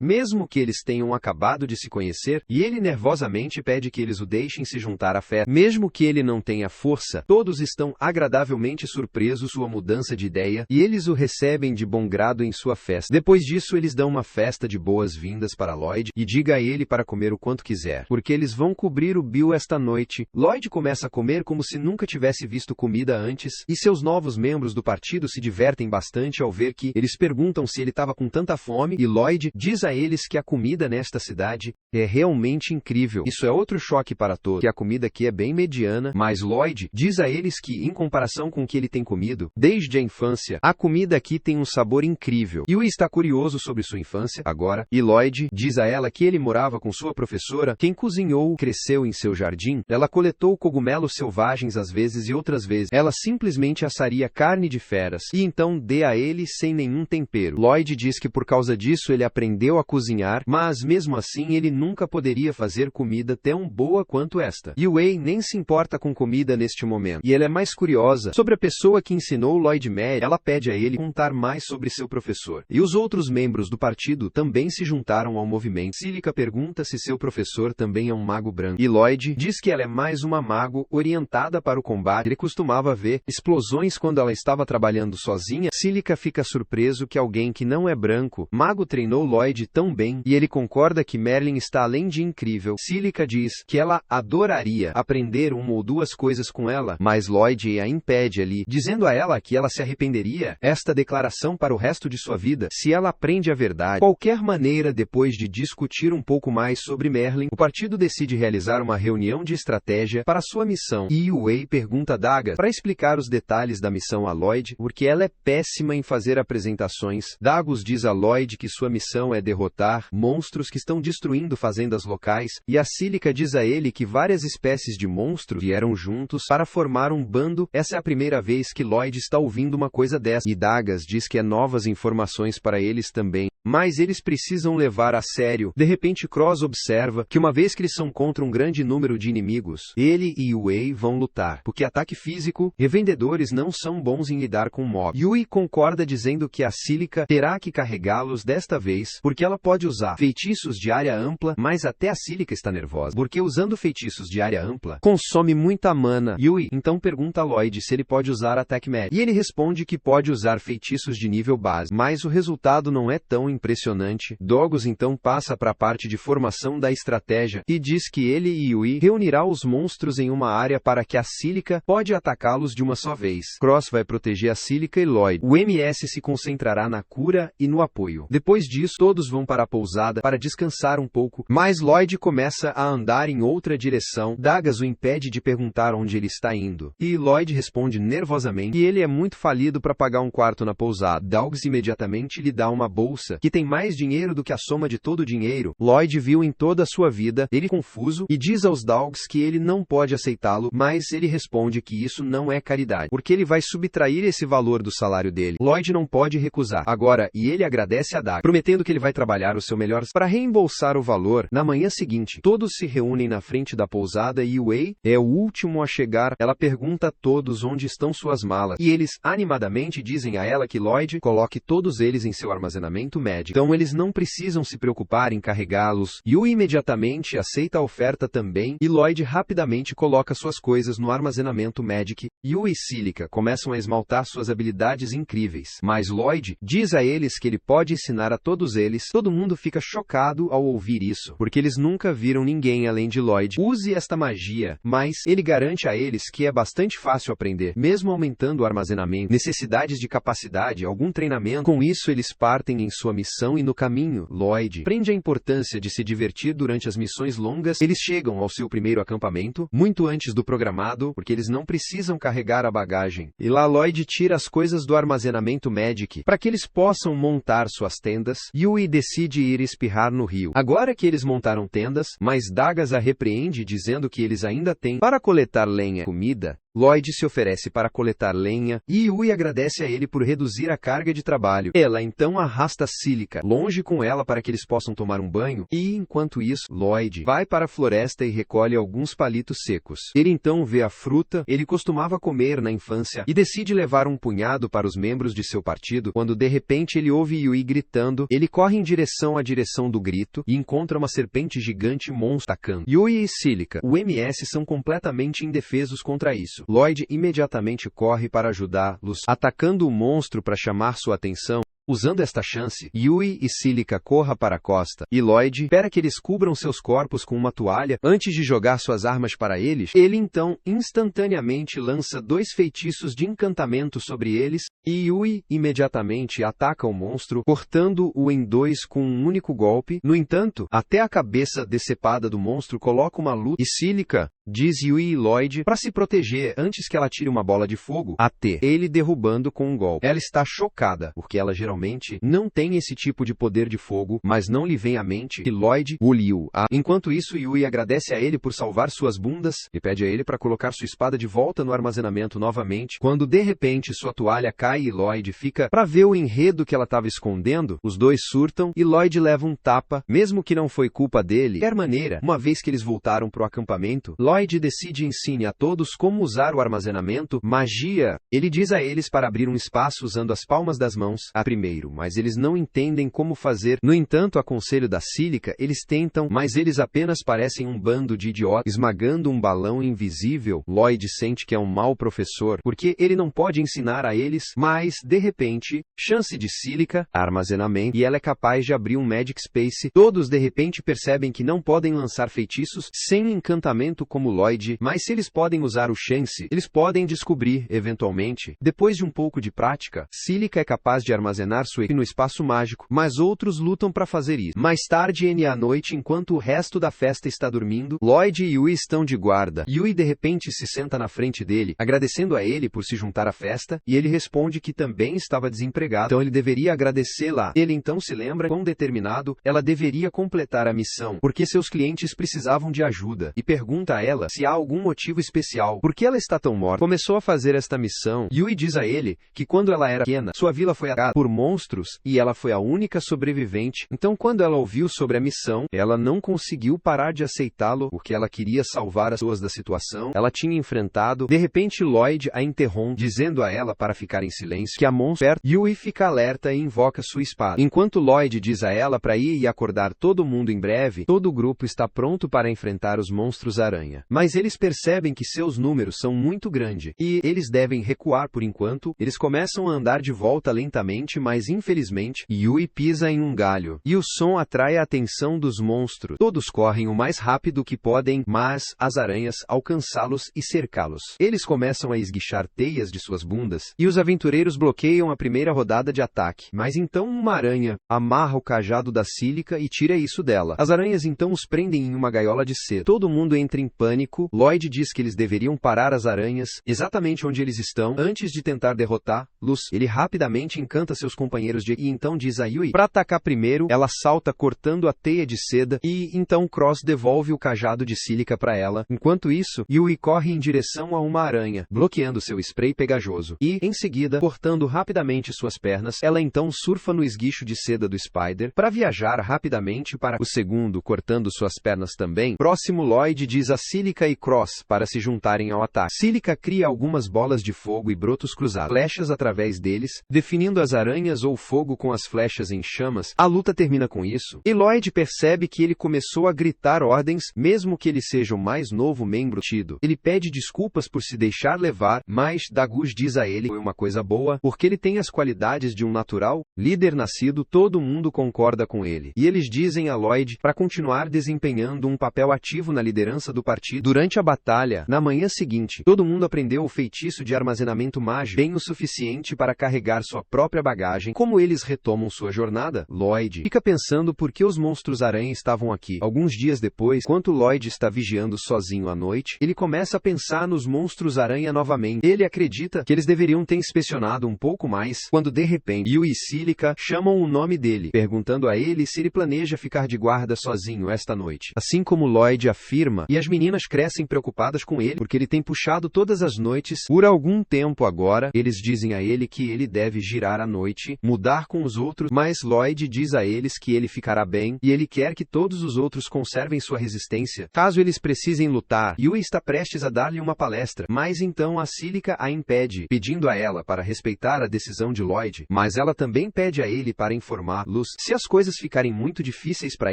mesmo que eles tenham acabado de se conhecer, e ele nervosamente pede que eles o deixem se juntar à festa. Mesmo que ele não tenha força, todos estão agradavelmente surpresos com sua mudança de ideia, e eles o recebem de bom grado em sua festa. Depois disso, eles dão uma festa de boas-vindas para Lloyd, e diga a ele para comer o quanto quiser, porque eles vão cobrir o Bill esta noite. Lloyd começa a comer como se nunca tivesse visto comida antes, e seus novos membros do partido se divertem bastante ao ver que eles perguntam se ele estava com tanta fome, e Lloyd diz a eles que a comida nesta cidade é realmente incrível. Isso é outro choque para todos, que a comida aqui é bem mediana, mas Lloyd diz a eles que, em comparação com o que ele tem comido desde a infância, a comida aqui tem um sabor incrível. Yui está curioso sobre sua infância agora, e Lloyd diz a ela que ele morava com sua professora, quem cozinhou cresceu em seu jardim. Ela coletou cogumelos selvagens às vezes e outras vezes ela simplesmente assaria carne de feras e então dê a ele sem nenhum tempero. Lloyd diz que por causa disso ele aprendeu a cozinhar, mas mesmo assim ele nunca poderia fazer comida tão boa quanto esta. Yui nem se importa com comida neste momento, e ela é mais curiosa sobre a pessoa que ensinou Lloyd Mad. Ela pede a ele contar mais sobre seu professor. E os outros membros do partido também se juntaram ao movimento. Silica pergunta se seu professor também é um mago branco, e Lloyd diz que ela é mais uma mago orientada para o combate. Ele costumava ver explosões quando ela estava trabalhando sozinha. Silica fica surpreso que alguém que não é branco mago treinou Lloyd tão bem, e ele concorda que Merlin está além de incrível. Silica diz que ela adoraria aprender uma ou duas coisas com ela, mas Lloyd a impede ali, dizendo a ela que ela se arrependeria esta declaração para o resto de sua vida se ela aprende a verdade. Qualquer maneira, depois de discutir um pouco mais sobre Merlin, o partido decide realizar uma reunião de estratégia para sua missão. E Yui pergunta a Dagas para explicar os detalhes da missão a Lloyd, porque ela é péssima em fazer apresentações. Dagas diz a Lloyd que sua missão é derrotar monstros que estão destruindo fazendas locais, e a Silica diz a ele que várias espécies de monstros vieram juntos para formar um bando. Essa é a primeira vez que Lloyd está ouvindo uma coisa dessa, e Dagas diz que é novas informações para eles também, mas eles precisam levar a sério. De repente Cross observa que uma vez que eles são contra um grande número de inimigos, ele e Yui vão lutar, porque ataque físico, revendedores não são bons em lidar com mob. Yui concorda dizendo que a Silica terá que carregá-los desta vez, porque ela pode usar feitiços de área ampla, mas até a Silica está nervosa, porque usando feitiços de área ampla, consome muita mana. Yui então pergunta a Lloyd se ele pode usar Attack Magic, e ele responde que pode usar feitiços de nível base, mas o resultado não é tão impressionante. Dogos então passa para a parte de formação da estratégia, e diz que ele e Yui reunirá os monstros em uma área para que a Silica pode atacá-los de uma só vez. Cross vai proteger a Silica e Lloyd. O MS se concentrará na cura e no apoio. Depois disso, todos vão para a pousada para descansar um pouco, mas Lloyd começa a andar em outra direção. Dagas o impede de perguntar onde ele está indo, e Lloyd responde nervosamente que ele é muito falido para pagar um quarto na pousada. Dagas imediatamente lhe dá uma bolsa que tem mais dinheiro do que a soma de todo o dinheiro Lloyd viu em toda a sua vida. Ele confuso e diz aos Dogs que ele não pode aceitá-lo, mas ele responde que isso não é caridade, porque ele vai subtrair esse valor do salário dele. Lloyd não pode recusar agora, e ele agradece a Dagas, prometendo que ele vai trabalhar o seu melhor para reembolsar o valor. Na manhã seguinte, todos se reúnem na frente da pousada e Yui é o último a chegar. Ela pergunta a todos onde estão suas malas, e eles animadamente dizem a ela que Lloyd coloque todos eles em seu armazenamento médico, então eles não precisam se preocupar em carregá-los. Yui imediatamente aceita a oferta também, e Lloyd rapidamente coloca suas coisas no armazenamento Magic. Yui e Silica começam a esmaltar suas habilidades incríveis. Mas Lloyd diz a eles que ele pode ensinar a todos eles. Todo mundo fica chocado ao ouvir isso, porque eles nunca viram ninguém além de Lloyd use esta magia, mas ele garante a eles que é bastante fácil aprender, mesmo aumentando o armazenamento, necessidades de capacidade, algum treinamento. Com isso, eles partem em sua missão e no caminho, Lloyd aprende a importância de se divertir durante as missões longas. Eles chegam ao seu primeiro acampamento, muito antes do programado, porque eles não precisam carregar a bagagem. E lá Lloyd tira as coisas do armazenamento Magic, para que eles possam montar suas tendas. Yui decide ir espirrar no rio. Agora que eles montaram tendas, mas Dagas a repreende dizendo que eles ainda têm para coletar lenha e comida. Lloyd se oferece para coletar lenha, e Yui agradece a ele por reduzir a carga de trabalho. Ela então arrasta Silica longe com ela para que eles possam tomar um banho, e enquanto isso, Lloyd vai para a floresta e recolhe alguns palitos secos. Ele então vê a fruta ele costumava comer na infância, e decide levar um punhado para os membros de seu partido, quando de repente ele ouve Yui gritando. Ele corre em direção à direção do grito, e encontra uma serpente gigante monstro atacando. Yui e Silica, o MS, são completamente indefesos contra isso. Lloyd imediatamente corre para ajudá-los, atacando o monstro para chamar sua atenção. Usando esta chance, Yui e Silica corra para a costa, e Lloyd espera que eles cubram seus corpos com uma toalha antes de jogar suas armas para eles. Ele então, instantaneamente lança 2 feitiços de encantamento sobre eles, e Yui imediatamente ataca o monstro, cortando-o em 2 com um único golpe. No entanto, até a cabeça decepada do monstro coloca uma luta, e Silica diz Yui e Lloyd para se proteger antes que ela tire uma bola de fogo, até ele derrubando com um golpe. Ela está chocada, porque ela geralmente não tem esse tipo de poder de fogo, mas não lhe vem à mente que Lloyd engoliu. Enquanto isso, Yui agradece a ele por salvar suas bundas, e pede a ele para colocar sua espada de volta no armazenamento novamente, quando de repente sua toalha cai e Lloyd fica para ver o enredo que ela estava escondendo. Os dois surtam, e Lloyd leva um tapa, mesmo que não foi culpa dele. De qualquer maneira, uma vez que eles voltaram para o acampamento, Lloyd decide ensinar a todos como usar o armazenamento magia. Ele diz a eles para abrir um espaço usando as palmas das mãos, primeiro, mas eles não entendem como fazer. No entanto, a conselho da Silica, eles tentam, mas eles apenas parecem um bando de idiotas esmagando um balão invisível. Lloyd sente que é um mau professor, porque ele não pode ensinar a eles, mas, de repente, chance de Silica, armazenamento, e ela é capaz de abrir um Magic Space. Todos de repente percebem que não podem lançar feitiços sem encantamento como Lloyd, mas se eles podem usar o chance, eles podem descobrir, eventualmente. Depois de um pouco de prática, Silica é capaz de armazenar sua equipe no espaço mágico, mas outros lutam para fazer isso. Mais tarde à noite, enquanto o resto da festa está dormindo, Lloyd e Yui estão de guarda. Yui de repente se senta na frente dele, agradecendo a ele por se juntar à festa, e ele responde que também estava desempregado, então ele deveria agradecê-la. Ele então se lembra quão determinado ela deveria completar a missão, porque seus clientes precisavam de ajuda, e pergunta a ela se há algum motivo especial, por que ela está tão morta. Começou a fazer esta missão. Yui diz a ele que quando ela era pequena, sua vila foi atacada por monstros, e ela foi a única sobrevivente. Então, quando ela ouviu sobre a missão, ela não conseguiu parar de aceitá-lo, porque ela queria salvar as pessoas da situação ela tinha enfrentado. De repente, Lloyd a interrompe, dizendo a ela para ficar em silêncio, que há monstros perto. Yui fica alerta e invoca sua espada. Enquanto Lloyd diz a ela para ir e acordar todo mundo em breve, todo o grupo está pronto para enfrentar os monstros-aranha. Mas eles percebem que seus números são muito grandes, e eles devem recuar por enquanto. Eles começam a andar de volta lentamente, mas infelizmente, Yui pisa em um galho, e o som atrai a atenção dos monstros. Todos correm o mais rápido que podem, mas as aranhas alcançá-los e cercá-los. Eles começam a esguichar teias de suas bundas, e os aventureiros bloqueiam a primeira rodada de ataque. Mas então uma aranha amarra o cajado da Silica e tira isso dela. As aranhas então os prendem em uma gaiola de seda. Todo mundo entra em pânico. Lloyd diz que eles deveriam parar as aranhas exatamente onde eles estão, antes de tentar derrotá-los. Ele rapidamente encanta seus companheiros e então diz a Yui para atacar primeiro. Ela salta cortando a teia de seda, e então Cross devolve o cajado de Silica para ela. Enquanto isso, Yui corre em direção a uma aranha, bloqueando seu spray pegajoso, e, em seguida, cortando rapidamente suas pernas. Ela então surfa no esguicho de seda do Spider para viajar rapidamente para o segundo, cortando suas pernas também. Próximo, Lloyd diz a Silica Silica e Cross para se juntarem ao ataque. Silica cria algumas bolas de fogo e brotos cruzados, flechas através deles, definindo as aranhas ou fogo com as flechas em chamas. A luta termina com isso, e Lloyd percebe que ele começou a gritar ordens, mesmo que ele seja o mais novo membro tido. Ele pede desculpas por se deixar levar, mas Dagus diz a ele que foi uma coisa boa, porque ele tem as qualidades de um natural líder nascido. Todo mundo concorda com ele, e eles dizem a Lloyd para continuar desempenhando um papel ativo na liderança do partido. Durante a batalha, na manhã seguinte, todo mundo aprendeu o feitiço de armazenamento mágico bem o suficiente para carregar sua própria bagagem. Como eles retomam sua jornada, Lloyd fica pensando por que os monstros-aranha estavam aqui. Alguns dias depois, enquanto Lloyd está vigiando sozinho à noite, ele começa a pensar nos monstros-aranha novamente. Ele acredita que eles deveriam ter inspecionado um pouco mais, quando de repente, Yui e Silica chamam o nome dele, perguntando a ele se ele planeja ficar de guarda sozinho esta noite. Assim como Lloyd afirma, e as meninas crescem preocupadas com ele, porque ele tem puxado todas as noites por algum tempo agora. Eles dizem a ele que ele deve girar à noite, mudar com os outros, mas Lloyd diz a eles que ele ficará bem, e ele quer que todos os outros conservem sua resistência, caso eles precisem lutar. Yui está prestes a dar-lhe uma palestra, mas então a Silica a impede, pedindo a ela para respeitar a decisão de Lloyd, mas ela também pede a ele para informá-los se as coisas ficarem muito difíceis para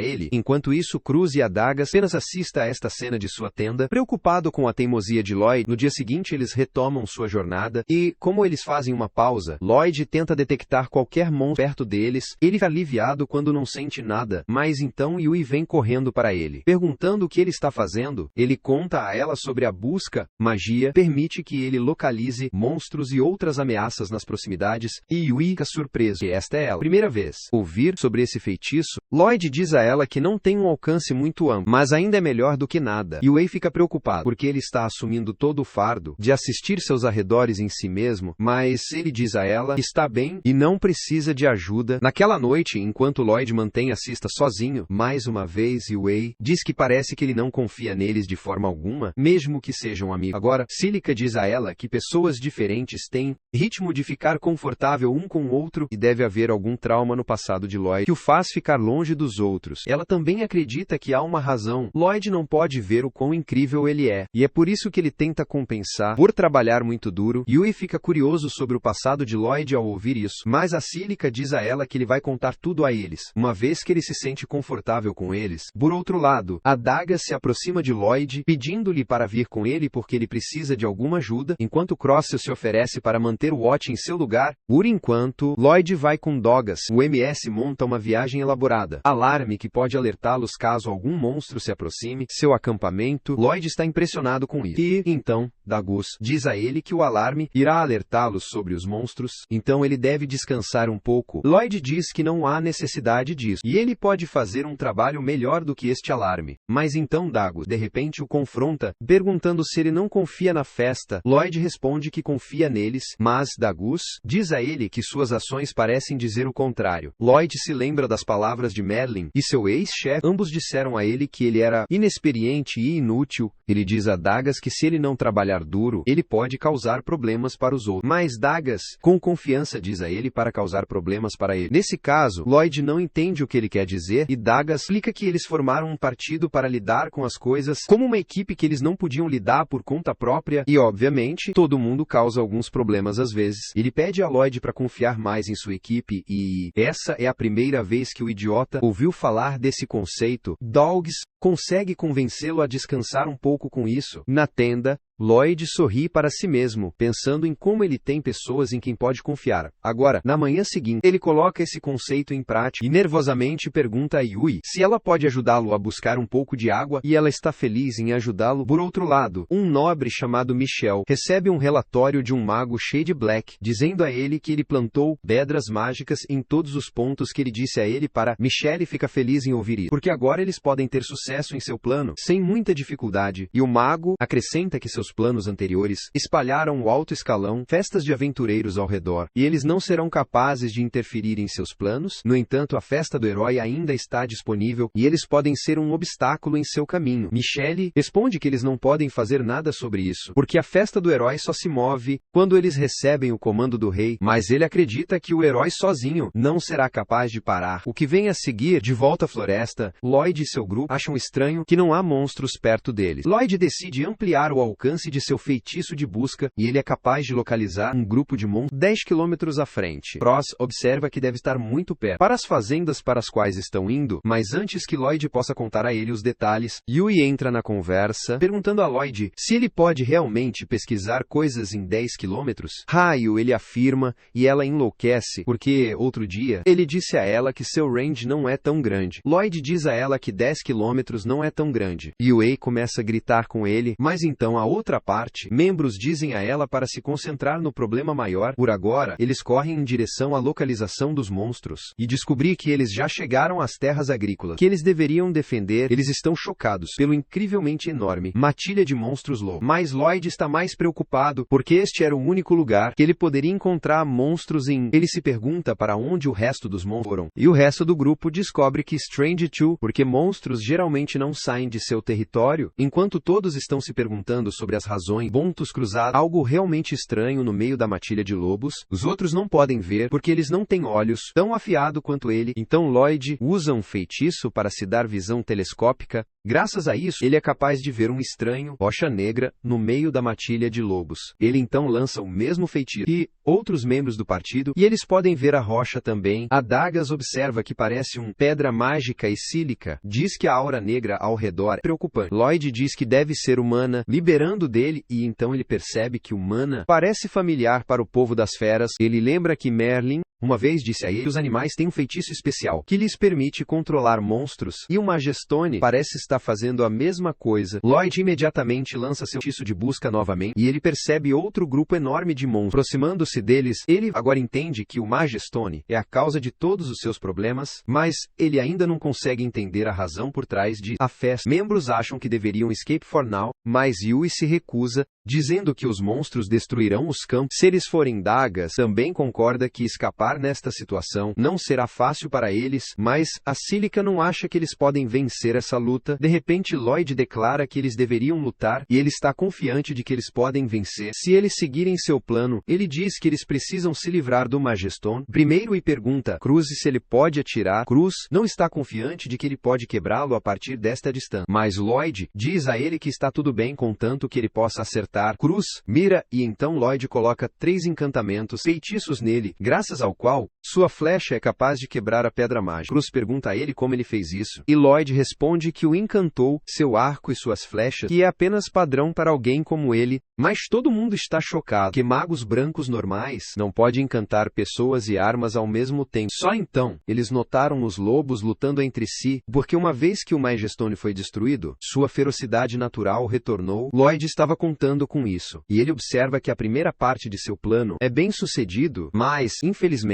ele. Enquanto isso, Cruz e Adagas apenas assista a esta cena de sua tenda, preocupado com a teimosia de Lloyd. No dia seguinte eles retomam sua jornada, e, como eles fazem uma pausa, Lloyd tenta detectar qualquer monstro perto deles. Ele fica aliviado quando não sente nada, mas então Yui vem correndo para ele, perguntando o que ele está fazendo. Ele conta a ela sobre a busca. Magia permite que ele localize monstros e outras ameaças nas proximidades, e Yui fica surpreso que esta é a primeira vez ouvir sobre esse feitiço. Lloyd diz a ela que não tem um alcance muito amplo, mas ainda é melhor do que nada. Yui fica preocupado, porque ele está assumindo todo o fardo de assistir seus arredores em si mesmo, mas ele diz a ela que está bem e não precisa de ajuda. Naquela noite, enquanto Lloyd mantém a Sista sozinho, mais uma vez Yui diz que parece que ele não confia neles de forma alguma, mesmo que sejam amigos. Agora, Silica diz a ela que pessoas diferentes têm ritmo de ficar confortável um com o outro, e deve haver algum trauma no passado de Lloyd que o faz ficar longe dos outros. Ela também acredita que há uma razão. Lloyd não pode ver o quão incrível ele é, e é por isso que ele tenta compensar por trabalhar muito duro. Yui fica curioso sobre o passado de Lloyd ao ouvir isso, mas a Silica diz a ela que ele vai contar tudo a eles, uma vez que ele se sente confortável com eles. Por outro lado, Adagas se aproxima de Lloyd, pedindo-lhe para vir com ele porque ele precisa de alguma ajuda, enquanto Cross se oferece para manter o Watch em seu lugar. Por enquanto, Lloyd vai com Dogas. O MS monta uma viagem elaborada. Alarme que pode alertá-los caso algum monstro se aproxime seu acampamento. Lloyd está impressionado com isso. E, então, Dagus diz a ele que o alarme irá alertá-los sobre os monstros, então ele deve descansar um pouco. Lloyd diz que não há necessidade disso, e ele pode fazer um trabalho melhor do que este alarme. Mas então Dagus, de repente, o confronta, perguntando se ele não confia na festa. Lloyd responde que confia neles, mas Dagus diz a ele que suas ações parecem dizer o contrário. Lloyd se lembra das palavras de Merlin e seu ex-chefe. Ambos disseram a ele que ele era inexperiente e inútil. Ele diz a Dagas que se ele não trabalhar duro, ele pode causar problemas para os outros. Mas Dagas, com confiança, diz a ele para causar problemas para ele. Nesse caso, Lloyd não entende o que ele quer dizer, e Dagas explica que eles formaram um partido para lidar com as coisas como uma equipe que eles não podiam lidar por conta própria, e obviamente, todo mundo causa alguns problemas às vezes. Ele pede a Lloyd para confiar mais em sua equipe, e essa é a primeira vez que o idiota ouviu falar desse conceito. Dogs consegue convencê-lo a descansar um pouco com isso. Na tenda, Lloyd sorri para si mesmo, pensando em como ele tem pessoas em quem pode confiar. Agora, na manhã seguinte, ele coloca esse conceito em prática e nervosamente pergunta a Yui se ela pode ajudá-lo a buscar um pouco de água, e ela está feliz em ajudá-lo. Por outro lado, um nobre chamado Michel recebe um relatório de um mago Shade Black, dizendo a ele que ele plantou pedras mágicas em todos os pontos que ele disse a ele para. Michelle fica feliz em ouvir isso, porque agora eles podem ter sucesso em seu plano sem muita dificuldade, e o mago acrescenta que seus seus planos anteriores, espalharam o alto escalão, festas de aventureiros ao redor, e eles não serão capazes de interferir em seus planos. No entanto, a festa do herói ainda está disponível, e eles podem ser um obstáculo em seu caminho. Michelle responde que eles não podem fazer nada sobre isso, porque a festa do herói só se move quando eles recebem o comando do rei, mas ele acredita que o herói sozinho não será capaz de parar. O que vem a seguir, de volta à floresta, Lloyd e seu grupo acham estranho que não há monstros perto deles. Lloyd decide ampliar o alcance de seu feitiço de busca, e ele é capaz de localizar um grupo de monstros 10 quilômetros à frente. Cross observa que deve estar muito perto para as fazendas para as quais estão indo, mas antes que Lloyd possa contar a ele os detalhes, Yui entra na conversa, perguntando a Lloyd se ele pode realmente pesquisar coisas em 10 quilômetros. Raio, ele afirma, e ela enlouquece, porque, outro dia, ele disse a ela que seu range não é tão grande. Lloyd diz a ela que 10 quilômetros não é tão grande. Yui começa a gritar com ele, mas então a outra parte, membros dizem a ela para se concentrar no problema maior. Por agora, eles correm em direção à localização dos monstros, e descobrir que eles já chegaram às terras agrícolas, que eles deveriam defender. Eles estão chocados pelo incrivelmente enorme matilha de monstros lobos. Mas Lloyd está mais preocupado, porque este era o único lugar que ele poderia encontrar monstros em. Ele se pergunta para onde o resto dos monstros foram, e o resto do grupo descobre que Strange 2, porque monstros geralmente não saem de seu território. Enquanto todos estão se perguntando sobre as razões, pontos cruzados, algo realmente estranho no meio da matilha de lobos, os outros não podem ver porque eles não têm olhos tão afiado quanto ele. Então Lloyd usa um feitiço para se dar visão telescópica. Graças a isso, ele é capaz de ver um estranho rocha negra no meio da matilha de lobos. Ele então lança o mesmo feitiço e outros membros do partido, e eles podem ver a rocha também. Adagas observa que parece uma pedra mágica e sílica. Diz que a aura negra ao redor é preocupante. Lloyd diz que deve ser humana, liberando dele, e então ele percebe que humana parece familiar para o povo das feras. Ele lembra que Merlin uma vez disse a ele que os animais têm um feitiço especial que lhes permite controlar monstros, e o Majestone parece estar fazendo a mesma coisa. Lloyd imediatamente lança seu feitiço de busca novamente, e ele percebe outro grupo enorme de monstros. Aproximando-se deles, ele agora entende que o Majestone é a causa de todos os seus problemas, mas ele ainda não consegue entender a razão por trás de a festa. Membros acham que deveriam escape for now, mas Yui se recusa, dizendo que os monstros destruirão os campos se eles forem dagas. Também concorda que escapar nesta situação não será fácil para eles, mas a Sílica não acha que eles podem vencer essa luta. De repente Lloyd declara que eles deveriam lutar, e ele está confiante de que eles podem vencer se eles seguirem seu plano. Ele diz que eles precisam se livrar do Majestone primeiro e pergunta a Cruz se ele pode atirar. Cruz não está confiante de que ele pode quebrá-lo a partir desta distância, mas Lloyd diz a ele que está tudo bem contanto que ele possa acertar. Cruz mira, e então Lloyd coloca 3 encantamentos feitiços nele, graças ao qual sua flecha é capaz de quebrar a pedra mágica. Cruz pergunta a ele como ele fez isso, e Lloyd responde que o encantou, seu arco e suas flechas, que é apenas padrão para alguém como ele. Mas todo mundo está chocado, que magos brancos normais não podem encantar pessoas e armas ao mesmo tempo. Só então, eles notaram os lobos lutando entre si, porque uma vez que o Majestone foi destruído, sua ferocidade natural retornou. Lloyd estava contando com isso, e ele observa que a primeira parte de seu plano é bem sucedido, mas, infelizmente,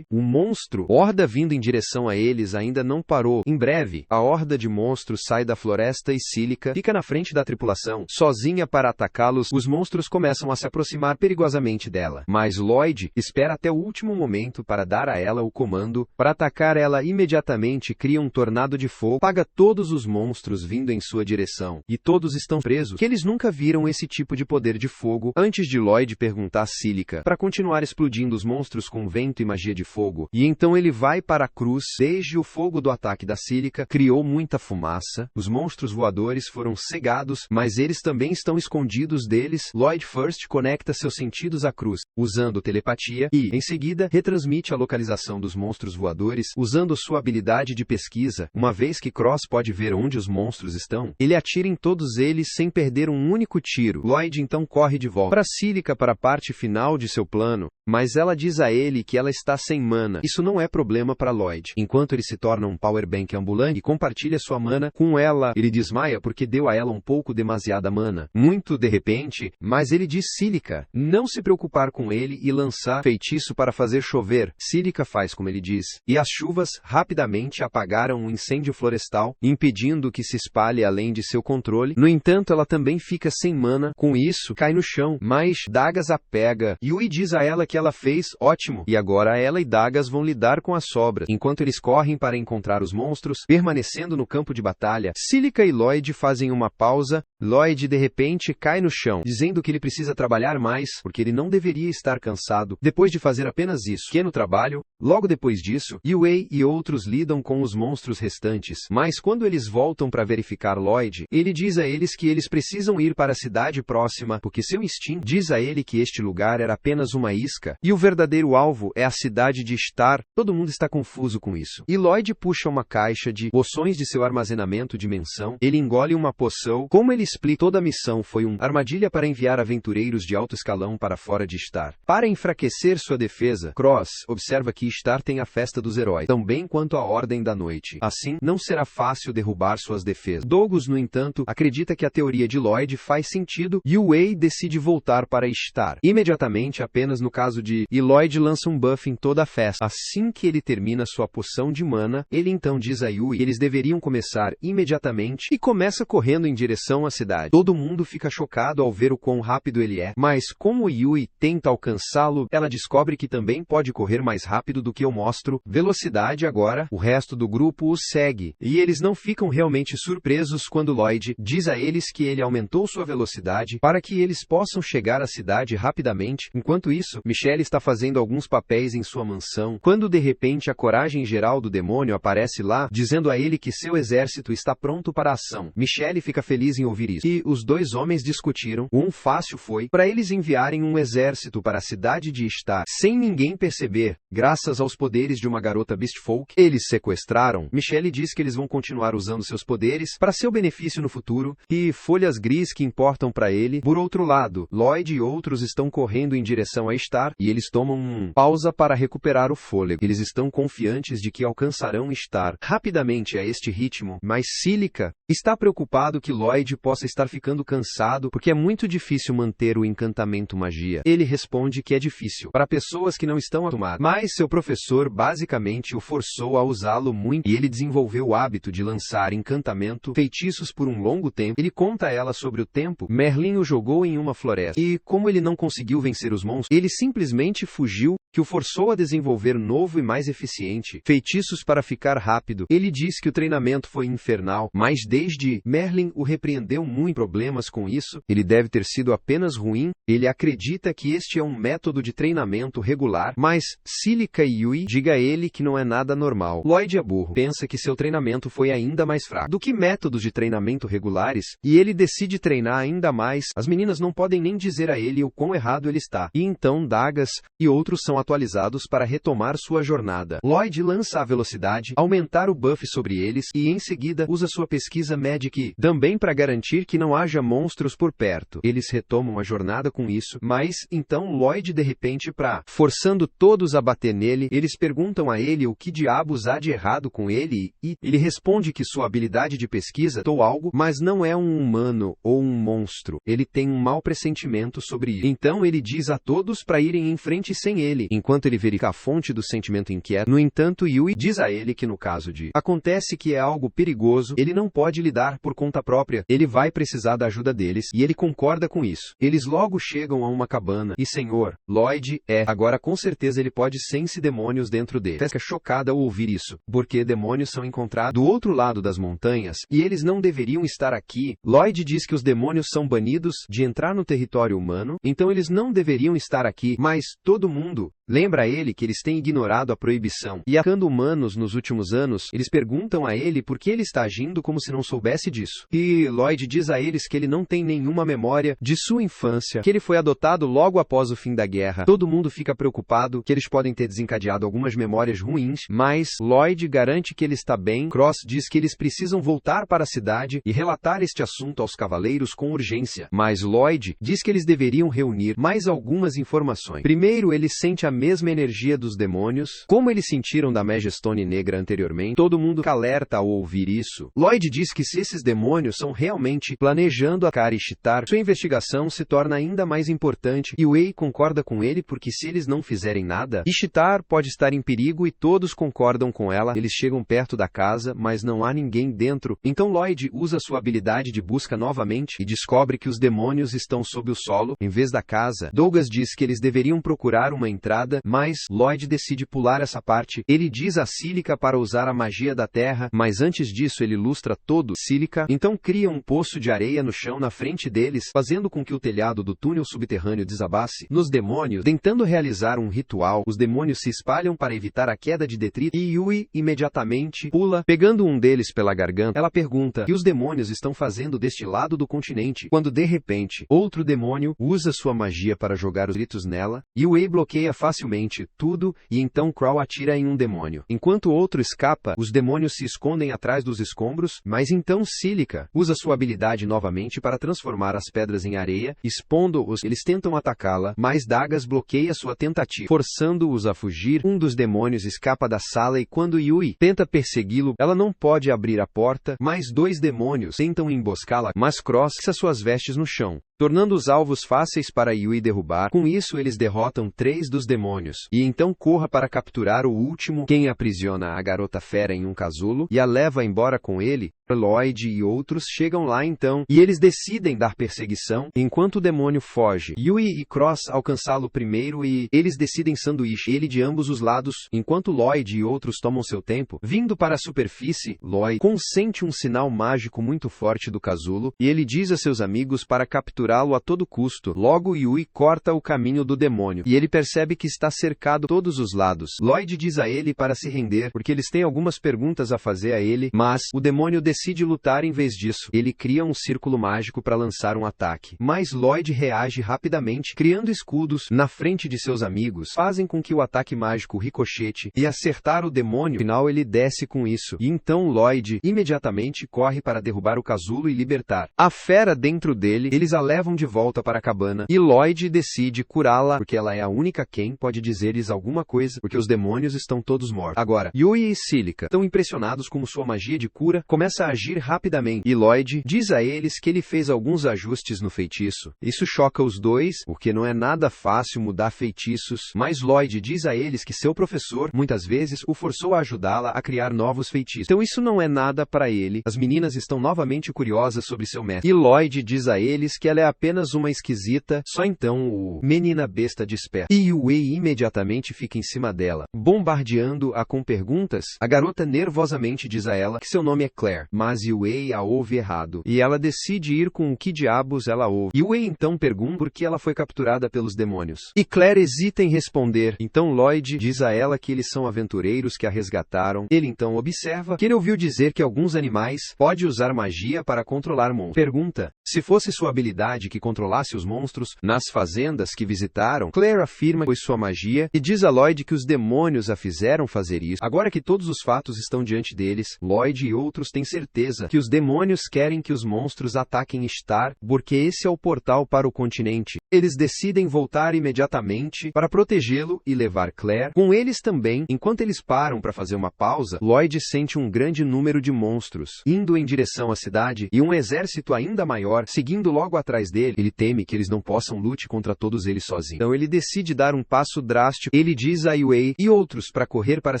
o monstro, horda vindo em direção a eles ainda não parou. Em breve, a horda de monstros sai da floresta e Sílica fica na frente da tripulação, sozinha para atacá-los. Os monstros começam a se aproximar perigosamente dela, mas Lloyd espera até o último momento para dar a ela o comando para atacar. Ela imediatamente cria um tornado de fogo, apaga todos os monstros vindo em sua direção, e todos estão presos, que eles nunca viram esse tipo de poder de fogo antes de Lloyd perguntar a Sílica para continuar explodindo os monstros com vento e magia de fogo, e então ele vai para a Cruz. Desde o fogo do ataque da Sílica criou muita fumaça, os monstros voadores foram cegados, mas eles também estão escondidos deles. Lloyd first conecta seus sentidos à Cruz, usando telepatia, e, em seguida, retransmite a localização dos monstros voadores, usando sua habilidade de pesquisa. Uma vez que Cross pode ver onde os monstros estão, ele atira em todos eles sem perder um único tiro. Lloyd então corre de volta para Sílica para a parte final de seu plano, mas ela diz a ele que ela está sem mana. Isso não é problema para Lloyd. Enquanto ele se torna um powerbank ambulante e compartilha sua mana com ela, ele desmaia porque deu a ela um pouco demasiada mana. Muito de repente, mas ele diz Cílica não se preocupar com ele e lançar feitiço para fazer chover. Cílica faz como ele diz, e as chuvas rapidamente apagaram um incêndio florestal, impedindo que se espalhe além de seu controle. No entanto, ela também fica sem mana, com isso, cai no chão, mas Dagas a pega. Yui diz a ela que ela fez ótimo, e agora ela e Dagas vão lidar com as sobras. Enquanto eles correm para encontrar os monstros, permanecendo no campo de batalha, Cílica e Lloyd fazem uma pausa. Lloyd de repente cai no chão, dizendo que ele precisa trabalhar mais, porque ele não deveria estar cansado. Depois de fazer apenas isso, pequeno trabalho, logo depois disso, Yui e outros lidam com os monstros restantes. Mas quando eles voltam para verificar Lloyd, ele diz a eles que eles precisam ir para a cidade próxima, porque seu instinto diz a ele que este lugar era apenas uma isca, e o verdadeiro alvo é a cidade de Star. Todo mundo está confuso com isso. E Lloyd puxa uma caixa de poções de seu armazenamento dimensão. Ele engole uma poção. Como ele explica, toda a missão foi uma armadilha para enviar aventureiros de alto escalão para fora de Star. Para enfraquecer sua defesa, Cross observa que Star tem a festa dos heróis, também quanto a Ordem da Noite. Assim, não será fácil derrubar suas defesas. Dogus, no entanto, acredita que a teoria de Lloyd faz sentido e Wei decide voltar para Star. Imediatamente, apenas no caso de e Lloyd lança um buff em toda a festa. Assim que ele termina sua poção de mana, ele então diz a Yui que eles deveriam começar imediatamente e começa correndo em direção à cidade. Todo mundo fica chocado ao ver o quão rápido ele é, mas como Yui tenta alcançá-lo, ela descobre que também pode correr mais rápido do que o monstro. Velocidade agora, o resto do grupo o segue, e eles não ficam realmente surpresos quando Lloyd diz a eles que ele aumentou sua velocidade para que eles possam chegar à cidade rapidamente. Enquanto isso, Michelle está fazendo alguns papéis em sua mansão, quando de repente a coragem geral do demônio aparece lá, dizendo a ele que seu exército está pronto para a ação. Michelle fica feliz em ouvir isso. E os dois homens discutiram. Um fácil foi para eles enviarem um exército para a cidade de Star, sem ninguém perceber, graças aos poderes de uma garota Beastfolk. Eles sequestraram. Michelle diz que eles vão continuar usando seus poderes para seu benefício no futuro, e folhas gris que importam para ele. Por outro lado, Lloyd e outros estão correndo em direção a Star, e eles tomam uma pausa para recuperar o fôlego. Eles estão confiantes de que alcançarão Star rapidamente a este ritmo, mas Cílica está preocupado que Lloyd possa estar ficando cansado porque é muito difícil manter o encantamento magia. Ele responde que é difícil para pessoas que não estão acostumadas, mas seu professor basicamente o forçou a usá-lo muito e ele desenvolveu o hábito de lançar encantamento feitiços por um longo tempo. Ele conta a ela sobre o tempo. Merlin o jogou em uma floresta e como ele não conseguiu vencer os monstros, ele simplesmente fugiu, que o forçou a desenvolver novo e mais eficiente feitiços para ficar rápido. Ele diz que o treinamento foi infernal, mas desde Merlin o repreendeu muito problemas com isso. Ele deve ter sido apenas ruim. Ele acredita que este é um método de treinamento regular, mas Cílica e Yui diga a ele que não é nada normal. Lloyd é burro, pensa que seu treinamento foi ainda mais fraco do que métodos de treinamento regulares, e ele decide treinar ainda mais. As meninas não podem nem dizer a ele o quão errado ele está, e então Dagas e outros são atualizados para retomar sua jornada. Lloyd lança a velocidade, aumentar o buff sobre eles, e em seguida usa sua pesquisa Magic também para garantir que não haja monstros por perto. Eles retomam a jornada com isso, mas então Lloyd de repente forçando todos a bater nele. Eles perguntam a ele o que diabos há de errado com ele, e ele responde que sua habilidade de pesquisa ou algo, mas não é um humano ou um monstro. Ele tem um mau pressentimento sobre isso. Então ele diz a todos para irem em frente sem ele, enquanto ele verifica a fonte do sentimento inquieto. No entanto, Yui diz a ele que no caso de acontece que é algo perigoso, ele não pode lidar por conta própria, ele vai precisar da ajuda deles, e ele concorda com isso. Eles logo chegam a uma cabana, e Senhor, Lloyd, agora com certeza ele pode sentir demônios dentro dele. Fica chocada ao ouvir isso, porque demônios são encontrados do outro lado das montanhas, e eles não deveriam estar aqui. Lloyd diz que os demônios são banidos de entrar no território humano, então eles não deveriam estar aqui, mas todo mundo lembra a ele que eles têm ignorado a proibição e atacando humanos nos últimos anos. Eles perguntam a ele por que ele está agindo como se não soubesse disso. E Lloyd diz a eles que ele não tem nenhuma memória de sua infância, que ele foi adotado logo após o fim da guerra. Todo mundo fica preocupado que eles podem ter desencadeado algumas memórias ruins, mas Lloyd garante que ele está bem. Cross diz que eles precisam voltar para a cidade e relatar este assunto aos cavaleiros com urgência, mas Lloyd diz que eles deveriam reunir mais algumas informações. Primeiro, ele sente a mesma energia dos demônios, como eles sentiram da Megestone Negra anteriormente. Todo mundo fica alerta ao ouvir isso. Lloyd diz que se esses demônios são realmente planejando atacar Ishtar, sua investigação se torna ainda mais importante, e Wei concorda com ele porque se eles não fizerem nada, Ishtar pode estar em perigo e todos concordam com ela. Eles chegam perto da casa, mas não há ninguém dentro. Então Lloyd usa sua habilidade de busca novamente e descobre que os demônios estão sob o solo, em vez da casa. Douglas diz que eles deveriam procurar uma entrada, mas Lloyd decide pular essa parte. Ele diz a Sílica para usar a magia da terra, mas antes disso ele lustra todo Sílica, então cria um poço de areia no chão na frente deles, fazendo com que o telhado do túnel subterrâneo desabasse. Nos demônios, tentando realizar um ritual, os demônios se espalham para evitar a queda de detrito e Yui imediatamente pula, pegando um deles pela garganta. Ela pergunta o que os demônios estão fazendo deste lado do continente, quando de repente, outro demônio usa sua magia para jogar os gritos nela, Yui bloqueia facilmente tudo, e então Crow atira em um demônio. Enquanto outro escapa, os demônios se escondem atrás dos escombros, mas então Sílica usa sua habilidade novamente para transformar as pedras em areia, expondo-os. Eles tentam atacá-la, mas Dagas bloqueia sua tentativa, forçando-os a fugir. Um dos demônios escapa da sala e quando Yui tenta persegui-lo, ela não pode abrir a porta, mas dois demônios tentam emboscá-la, mas Cross fixa suas vestes no chão, tornando os alvos fáceis para Yui derrubar. Com isso eles derrotam 3 dos demônios, e então corra para capturar o último, quem aprisiona a garota fera em um casulo, e a leva embora com ele. Lloyd e outros chegam lá então, e eles decidem dar perseguição, enquanto o demônio foge. Yui e Cross alcançá-lo primeiro e eles decidem sanduíche ele de ambos os lados, enquanto Lloyd e outros tomam seu tempo. Vindo para a superfície, Lloyd consente um sinal mágico muito forte do casulo, e ele diz a seus amigos para capturá-lo a todo custo. Logo Yui corta o caminho do demônio, e ele percebe que está cercado todos os lados. Lloyd diz a ele para se render, porque eles têm algumas perguntas a fazer a ele, mas o demônio decide lutar em vez disso. Ele cria um círculo mágico para lançar um ataque, mas Lloyd reage rapidamente, criando escudos na frente de seus amigos, fazem com que o ataque mágico ricochete e acertar o demônio. No final ele desce com isso, e então Lloyd imediatamente corre para derrubar o casulo e libertar a fera dentro dele. Eles a levam de volta para a cabana, e Lloyd decide curá-la, porque ela é a única quem pode dizer-lhes alguma coisa, porque os demônios estão todos mortos. Agora, Yui e Sílica, tão impressionados com sua magia de cura, começa a agir rapidamente, e Lloyd diz a eles que ele fez alguns ajustes no feitiço. Isso choca os dois, porque não é nada fácil mudar feitiços, mas Lloyd diz a eles que seu professor, muitas vezes, o forçou a ajudá-la a criar novos feitiços. Então isso não é nada para ele. As meninas estão novamente curiosas sobre seu mestre, e Lloyd diz a eles que ela é apenas uma esquisita. Só então o menina besta desperta, e Yui imediatamente fica em cima dela, bombardeando-a com perguntas. A garota nervosamente diz a ela que seu nome é Claire, mas Yui a ouve errado, e ela decide ir com o que diabos ela ouve. Yui então pergunta por que ela foi capturada pelos demônios, e Claire hesita em responder. Então Lloyd diz a ela que eles são aventureiros que a resgataram. Ele então observa que ele ouviu dizer que alguns animais podem usar magia para controlar monstros. Pergunta se fosse sua habilidade que controlasse os monstros nas fazendas que visitaram. Claire afirma que foi sua magia, e diz a Lloyd que os demônios a fizeram fazer isso. Agora que todos os fatos estão diante deles, Lloyd e outros têm certeza que os demônios querem que os monstros ataquem Ishtar, porque esse é o portal para o continente. Eles decidem voltar imediatamente para protegê-lo e levar Claire com eles também. Enquanto eles param para fazer uma pausa, Lloyd sente um grande número de monstros indo em direção à cidade, e um exército ainda maior seguindo logo atrás dele. Ele teme que eles não possam lutar contra todos eles sozinho. Então ele decide dar um passo drástico. Ele diz a Yui e outros para correr para a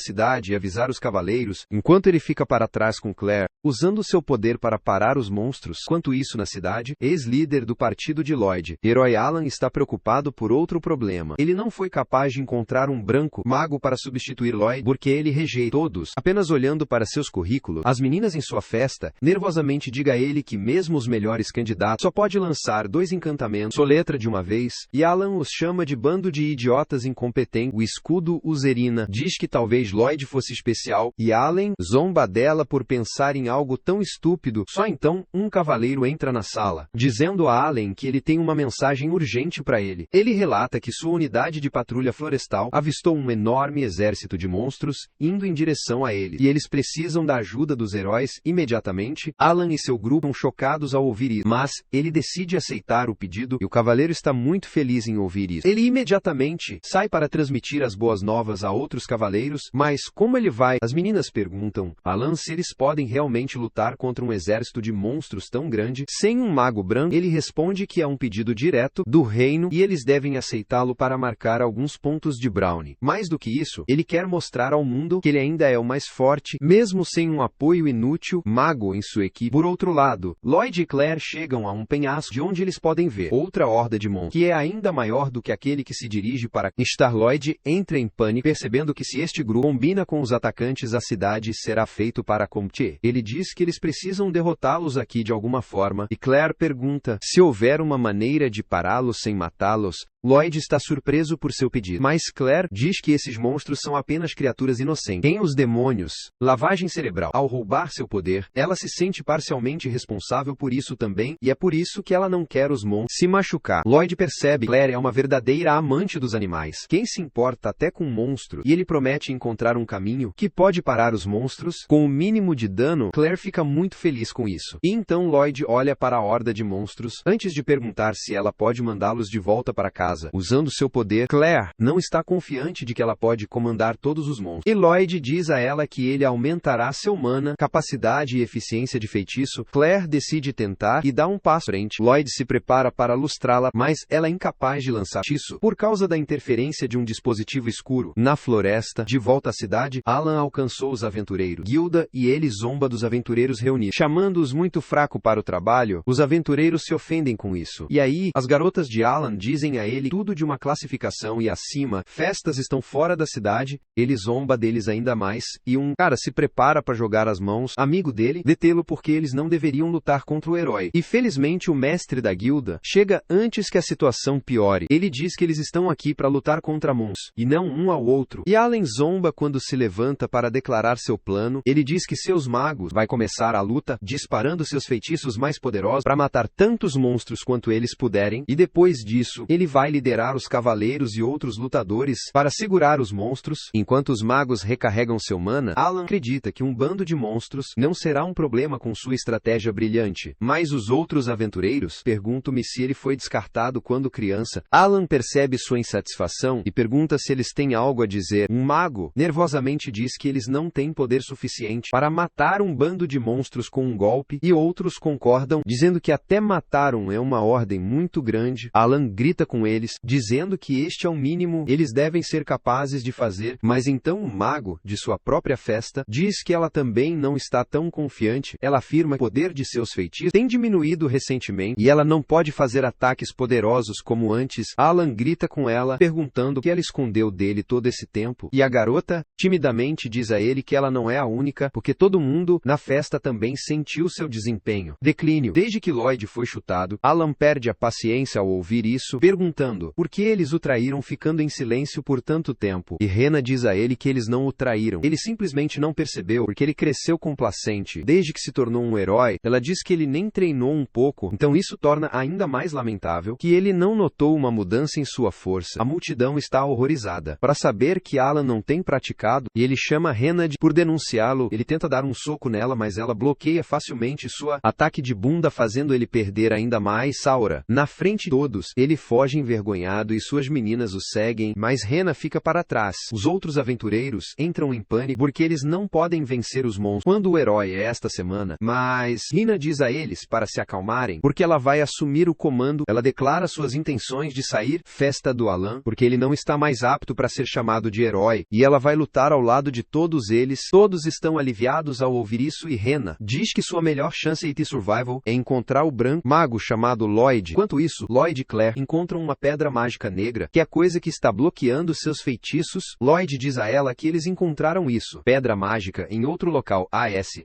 cidade e avisar os cavaleiros, enquanto ele fica para trás com Claire, usando seu poder para parar os monstros. Enquanto isso na cidade, ex-líder do partido de Lloyd, Herói Alan está preocupado por outro problema. Ele não foi capaz de encontrar um branco mago para substituir Lloyd, porque ele rejeita todos. Apenas olhando para seus currículos, as meninas em sua festa nervosamente diga a ele que mesmo os melhores candidatos só pode lançar 2 encantamentos, soletra de uma vez, e Alan os chama de bando de idiotas incompetentes. O escudo Uzerina diz que talvez Lloyd fosse especial, e Alan zomba dela por pensar em algo algo tão estúpido. Só então, um cavaleiro entra na sala, dizendo a Allen que ele tem uma mensagem urgente para ele. Ele relata que sua unidade de patrulha florestal avistou um enorme exército de monstros indo em direção a ele, e eles precisam da ajuda dos heróis imediatamente. Alan e seu grupo são chocados ao ouvir isso, mas ele decide aceitar o pedido e o cavaleiro está muito feliz em ouvir isso. Ele imediatamente sai para transmitir as boas novas a outros cavaleiros, mas como ele vai? As meninas perguntam a Alan se eles podem realmente lutar contra um exército de monstros tão grande sem um mago branco. Ele responde que é um pedido direto do reino e eles devem aceitá-lo para marcar alguns pontos de Brownie. Mais do que isso, ele quer mostrar ao mundo que ele ainda é o mais forte, mesmo sem um apoio inútil mago em sua equipe. Por outro lado, Lloyd e Claire chegam a um penhasco de onde eles podem ver outra horda de monstros, que é ainda maior do que aquele que se dirige para Star-Lloyd entra em pânico, percebendo que se este grupo combina com os atacantes, a cidade será feito para combater. Ele diz que eles precisam derrotá-los aqui de alguma forma, e Claire pergunta se houver uma maneira de pará-los sem matá-los. Lloyd está surpreso por seu pedido, mas Claire diz que esses monstros são apenas criaturas inocentes. Tem os demônios, lavagem cerebral. Ao roubar seu poder, ela se sente parcialmente responsável por isso também, e é por isso que ela não quer os monstros se machucar. Lloyd percebe que Claire é uma verdadeira amante dos animais. Quem se importa até com um monstro? E ele promete encontrar um caminho que pode parar os monstros com o mínimo de dano. Claire fica muito feliz com isso. E então Lloyd olha para a horda de monstros, antes de perguntar se ela pode mandá-los de volta para casa. Usando seu poder, Claire não está confiante de que ela pode comandar todos os monstros. E Lloyd diz a ela que ele aumentará seu mana, capacidade e eficiência de feitiço. Claire decide tentar e dá um passo à frente. Lloyd se prepara para lustrá-la, mas ela é incapaz de lançar feitiço por causa da interferência de um dispositivo escuro. Na floresta, de volta à cidade, Alan alcançou os aventureiros Gilda e ele zomba dos aventureiros reunidos, chamando-os muito fraco para o trabalho. Os aventureiros se ofendem com isso. E aí, as garotas de Alan dizem a ele tudo de uma classificação e acima. Festas estão fora da cidade, ele zomba deles ainda mais, e um cara se prepara para jogar as mãos, amigo dele, detê-lo porque eles não deveriam lutar contra o herói. E felizmente o mestre da guilda chega antes que a situação piore. Ele diz que eles estão aqui para lutar contra monstros, e não um ao outro. E Alan zomba quando se levanta para declarar seu plano. Ele diz que seus magos vai começar a luta, disparando seus feitiços mais poderosos para matar tantos monstros quanto eles puderem, e depois disso, ele vai liderar os cavaleiros e outros lutadores para segurar os monstros. Enquanto os magos recarregam seu mana, Alan acredita que um bando de monstros não será um problema com sua estratégia brilhante. Mas os outros aventureiros perguntam-me se ele foi descartado quando criança. Alan percebe sua insatisfação e pergunta se eles têm algo a dizer. Um mago nervosamente diz que eles não têm poder suficiente para matar um bando de monstros com um golpe, e outros concordam, dizendo que até matar um é uma ordem muito grande. Alan grita com eles, dizendo que este é o mínimo eles devem ser capazes de fazer, mas então o mago, de sua própria festa, diz que ela também não está tão confiante. Ela afirma que o poder de seus feitiços tem diminuído recentemente, e ela não pode fazer ataques poderosos como antes. Alan grita com ela, perguntando o que ela escondeu dele todo esse tempo, e a garota, timidamente diz a ele que ela não é a única, porque todo mundo, na festa também sentiu seu desempenho. Declínio. Desde que Lloyd foi chutado, Alan perde a paciência ao ouvir isso, perguntando por que eles o traíram ficando em silêncio por tanto tempo. E Rena diz a ele que eles não o traíram. Ele simplesmente não percebeu porque ele cresceu complacente. Desde que se tornou um herói, ela diz que ele nem treinou um pouco, então isso torna ainda mais lamentável que ele não notou uma mudança em sua força. A multidão está horrorizada. Para saber que Alan não tem praticado, e ele chama Rena por denunciá-lo. Ele tenta dar um soco nela, mas ela bloqueia facilmente sua ataque de bunda, fazendo ele perder ainda mais aura. Na frente de todos, ele foge envergonhado e suas meninas o seguem, mas Rena fica para trás. Os outros aventureiros entram em pânico porque eles não podem vencer os monstros quando o herói é esta semana, mas Rena diz a eles para se acalmarem, porque ela vai assumir o comando. Ela declara suas intenções de sair festa do Alan, porque ele não está mais apto para ser chamado de herói, e ela vai lutar ao lado de todos eles. Todos estão aliviados ao ouvir isso, e Rena diz que sua melhor chance de survival é encontrar o branco mago chamado Lloyd. Enquanto isso, Lloyd e Claire encontram uma pedra pedra mágica negra, que é a coisa que está bloqueando seus feitiços. Lloyd diz a ela que eles encontraram isso, pedra mágica, em outro local,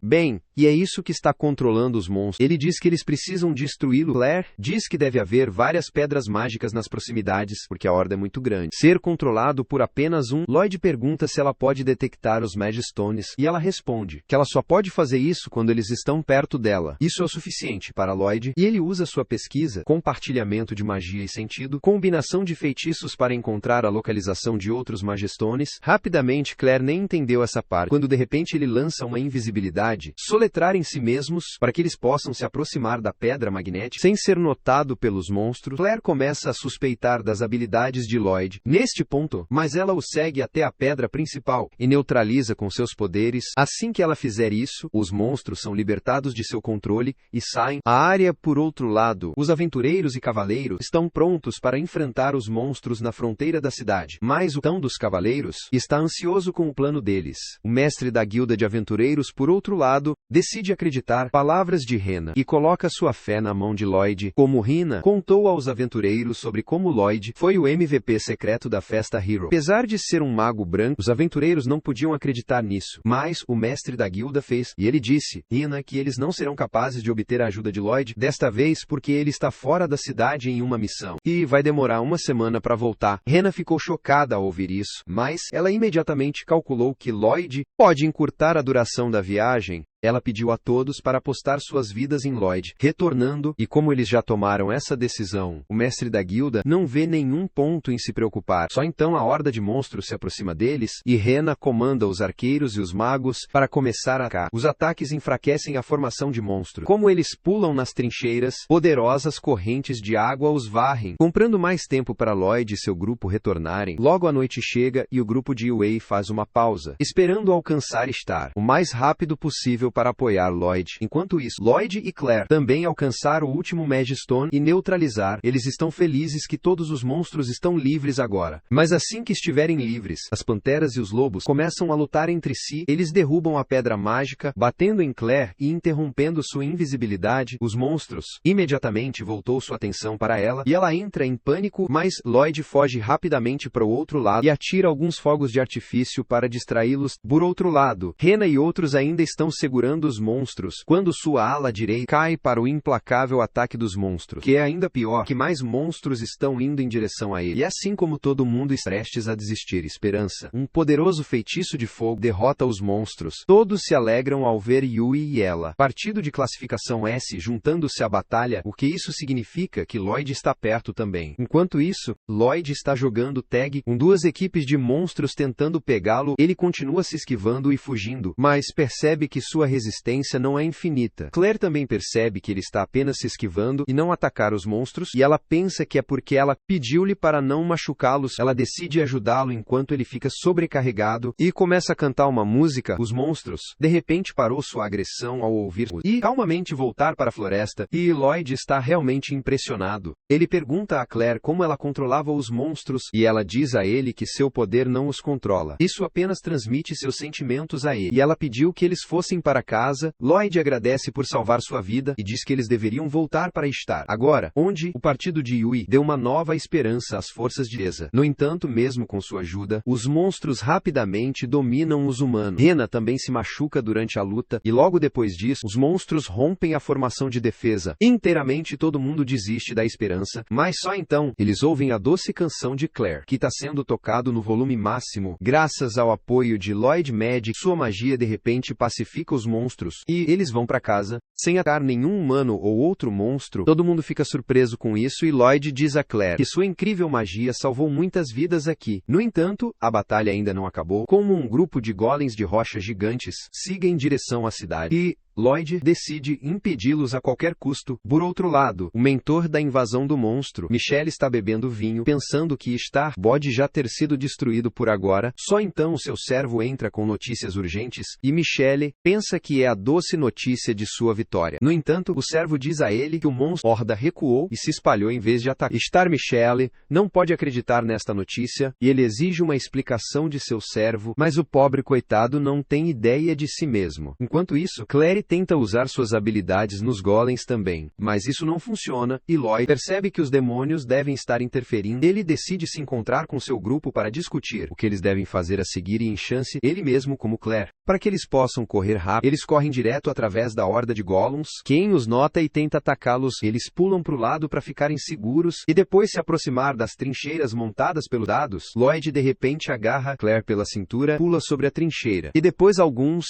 bem, e é isso que está controlando os monstros. Ele diz que eles precisam destruí-lo. Claire diz que deve haver várias pedras mágicas nas proximidades, porque a horda é muito grande. Ser controlado por apenas um. Lloyd pergunta se ela pode detectar os Magistones, e ela responde que ela só pode fazer isso quando eles estão perto dela. Isso é o suficiente para Lloyd, e ele usa sua pesquisa, compartilhamento de magia e sentido, combinação de feitiços para encontrar a localização de outros Magistones. Rapidamente, Claire nem entendeu essa parte, quando de repente ele lança uma invisibilidade, soletrar em si mesmos, para que eles possam se aproximar da pedra magnética, sem ser notado pelos monstros. Claire começa a suspeitar das habilidades de Lloyd, neste ponto, mas ela o segue até a pedra principal, e neutraliza com seus poderes. Assim que ela fizer isso, os monstros são libertados de seu controle, e saem. A área, por outro lado, os aventureiros e cavaleiros estão prontos para enfrentar os monstros na fronteira da cidade, mas o capitão dos cavaleiros está ansioso com o plano deles. O mestre da guilda de aventureiros, por outro lado, decide acreditar palavras de Rena, e coloca sua fé na mão de Lloyd. Como Rena contou aos aventureiros sobre como Lloyd foi o MVP secreto da festa Hero. Apesar de ser um mago branco, os aventureiros não podiam acreditar nisso, mas o mestre da guilda fez, e ele disse, Rena, que eles não serão capazes de obter a ajuda de Lloyd, desta vez porque ele está fora da cidade em uma missão, e vai demorar uma semana para voltar. Rena ficou chocada ao ouvir isso, mas ela imediatamente calculou que Lloyd pode encurtar a duração da viagem. Ela pediu a todos para apostar suas vidas em Lloyd, retornando, e como eles já tomaram essa decisão, o mestre da guilda não vê nenhum ponto em se preocupar. Só então a horda de monstros se aproxima deles, e Rena comanda os arqueiros e os magos para começar a atacar. Os ataques enfraquecem a formação de monstros. Como eles pulam nas trincheiras, poderosas correntes de água os varrem, comprando mais tempo para Lloyd e seu grupo retornarem. Logo a noite chega e o grupo de Way faz uma pausa, esperando alcançar Star o mais rápido possível para apoiar Lloyd. Enquanto isso, Lloyd e Claire também alcançaram o último Magistone e neutralizar. Eles estão felizes que todos os monstros estão livres agora. Mas assim que estiverem livres, as panteras e os lobos começam a lutar entre si. Eles derrubam a pedra mágica, batendo em Claire e interrompendo sua invisibilidade. Os monstros imediatamente voltou sua atenção para ela e ela entra em pânico, mas Lloyd foge rapidamente para o outro lado e atira alguns fogos de artifício para distraí-los. Por outro lado, Rena e outros ainda estão segurando os monstros, quando sua ala direita cai para o implacável ataque dos monstros, que é ainda pior, que mais monstros estão indo em direção a ele. E assim como todo mundo está prestes a desistir, esperança, um poderoso feitiço de fogo derrota os monstros. Todos se alegram ao ver Yui e ela. Partido de classificação S juntando-se à batalha, o que isso significa que Lloyd está perto também. Enquanto isso, Lloyd está jogando tag com duas equipes de monstros tentando pegá-lo. Ele continua se esquivando e fugindo, mas percebe que sua resistência não é infinita. Claire também percebe que ele está apenas se esquivando e não atacar os monstros, e ela pensa que é porque ela pediu-lhe para não machucá-los. Ela decide ajudá-lo enquanto ele fica sobrecarregado e começa a cantar uma música. Os monstros, de repente, parou sua agressão ao ouvir e calmamente voltar para a floresta, e Lloyd está realmente impressionado. Ele pergunta a Claire como ela controlava os monstros, e ela diz a ele que seu poder não os controla. Isso apenas transmite seus sentimentos a ele, e ela pediu que eles fossem para casa. Lloyd agradece por salvar sua vida e diz que eles deveriam voltar para Star agora, onde o partido de Yui deu uma nova esperança às forças de Eza. No entanto, mesmo com sua ajuda, os monstros rapidamente dominam os humanos. Rena também se machuca durante a luta, e logo depois disso, os monstros rompem a formação de defesa. Inteiramente todo mundo desiste da esperança, mas só então, eles ouvem a doce canção de Claire, que está sendo tocado no volume máximo. Graças ao apoio de Lloyd Magic, sua magia de repente pacifica os monstros, e eles vão para casa, sem atacar nenhum humano ou outro monstro. Todo mundo fica surpreso com isso e Lloyd diz a Claire que sua incrível magia salvou muitas vidas aqui. No entanto, a batalha ainda não acabou, como um grupo de golems de rocha gigantes siga em direção à cidade, e Lloyd decide impedi-los a qualquer custo. Por outro lado, o mentor da invasão do monstro, Michelle, está bebendo vinho, pensando que Star pode já ter sido destruído por agora. Só então o seu servo entra com notícias urgentes, e Michelle pensa que é a doce notícia de sua vitória. No entanto, o servo diz a ele que o monstro horda recuou e se espalhou em vez de atacar. Star Michelle não pode acreditar nesta notícia, e ele exige uma explicação de seu servo, mas o pobre coitado não tem ideia de si mesmo. Enquanto isso, Claire Yui tenta usar suas habilidades nos golems também, mas isso não funciona, e Lloyd percebe que os demônios devem estar interferindo. Ele decide se encontrar com seu grupo para discutir o que eles devem fazer a seguir e enchance ele mesmo como Claire. Para que eles possam correr rápido, eles correm direto através da horda de golems. Quem os nota e tenta atacá-los, eles pulam para o lado para ficarem seguros, e depois se aproximar das trincheiras montadas pelos dados, Lloyd de repente agarra Claire pela cintura, pula sobre a trincheira, e depois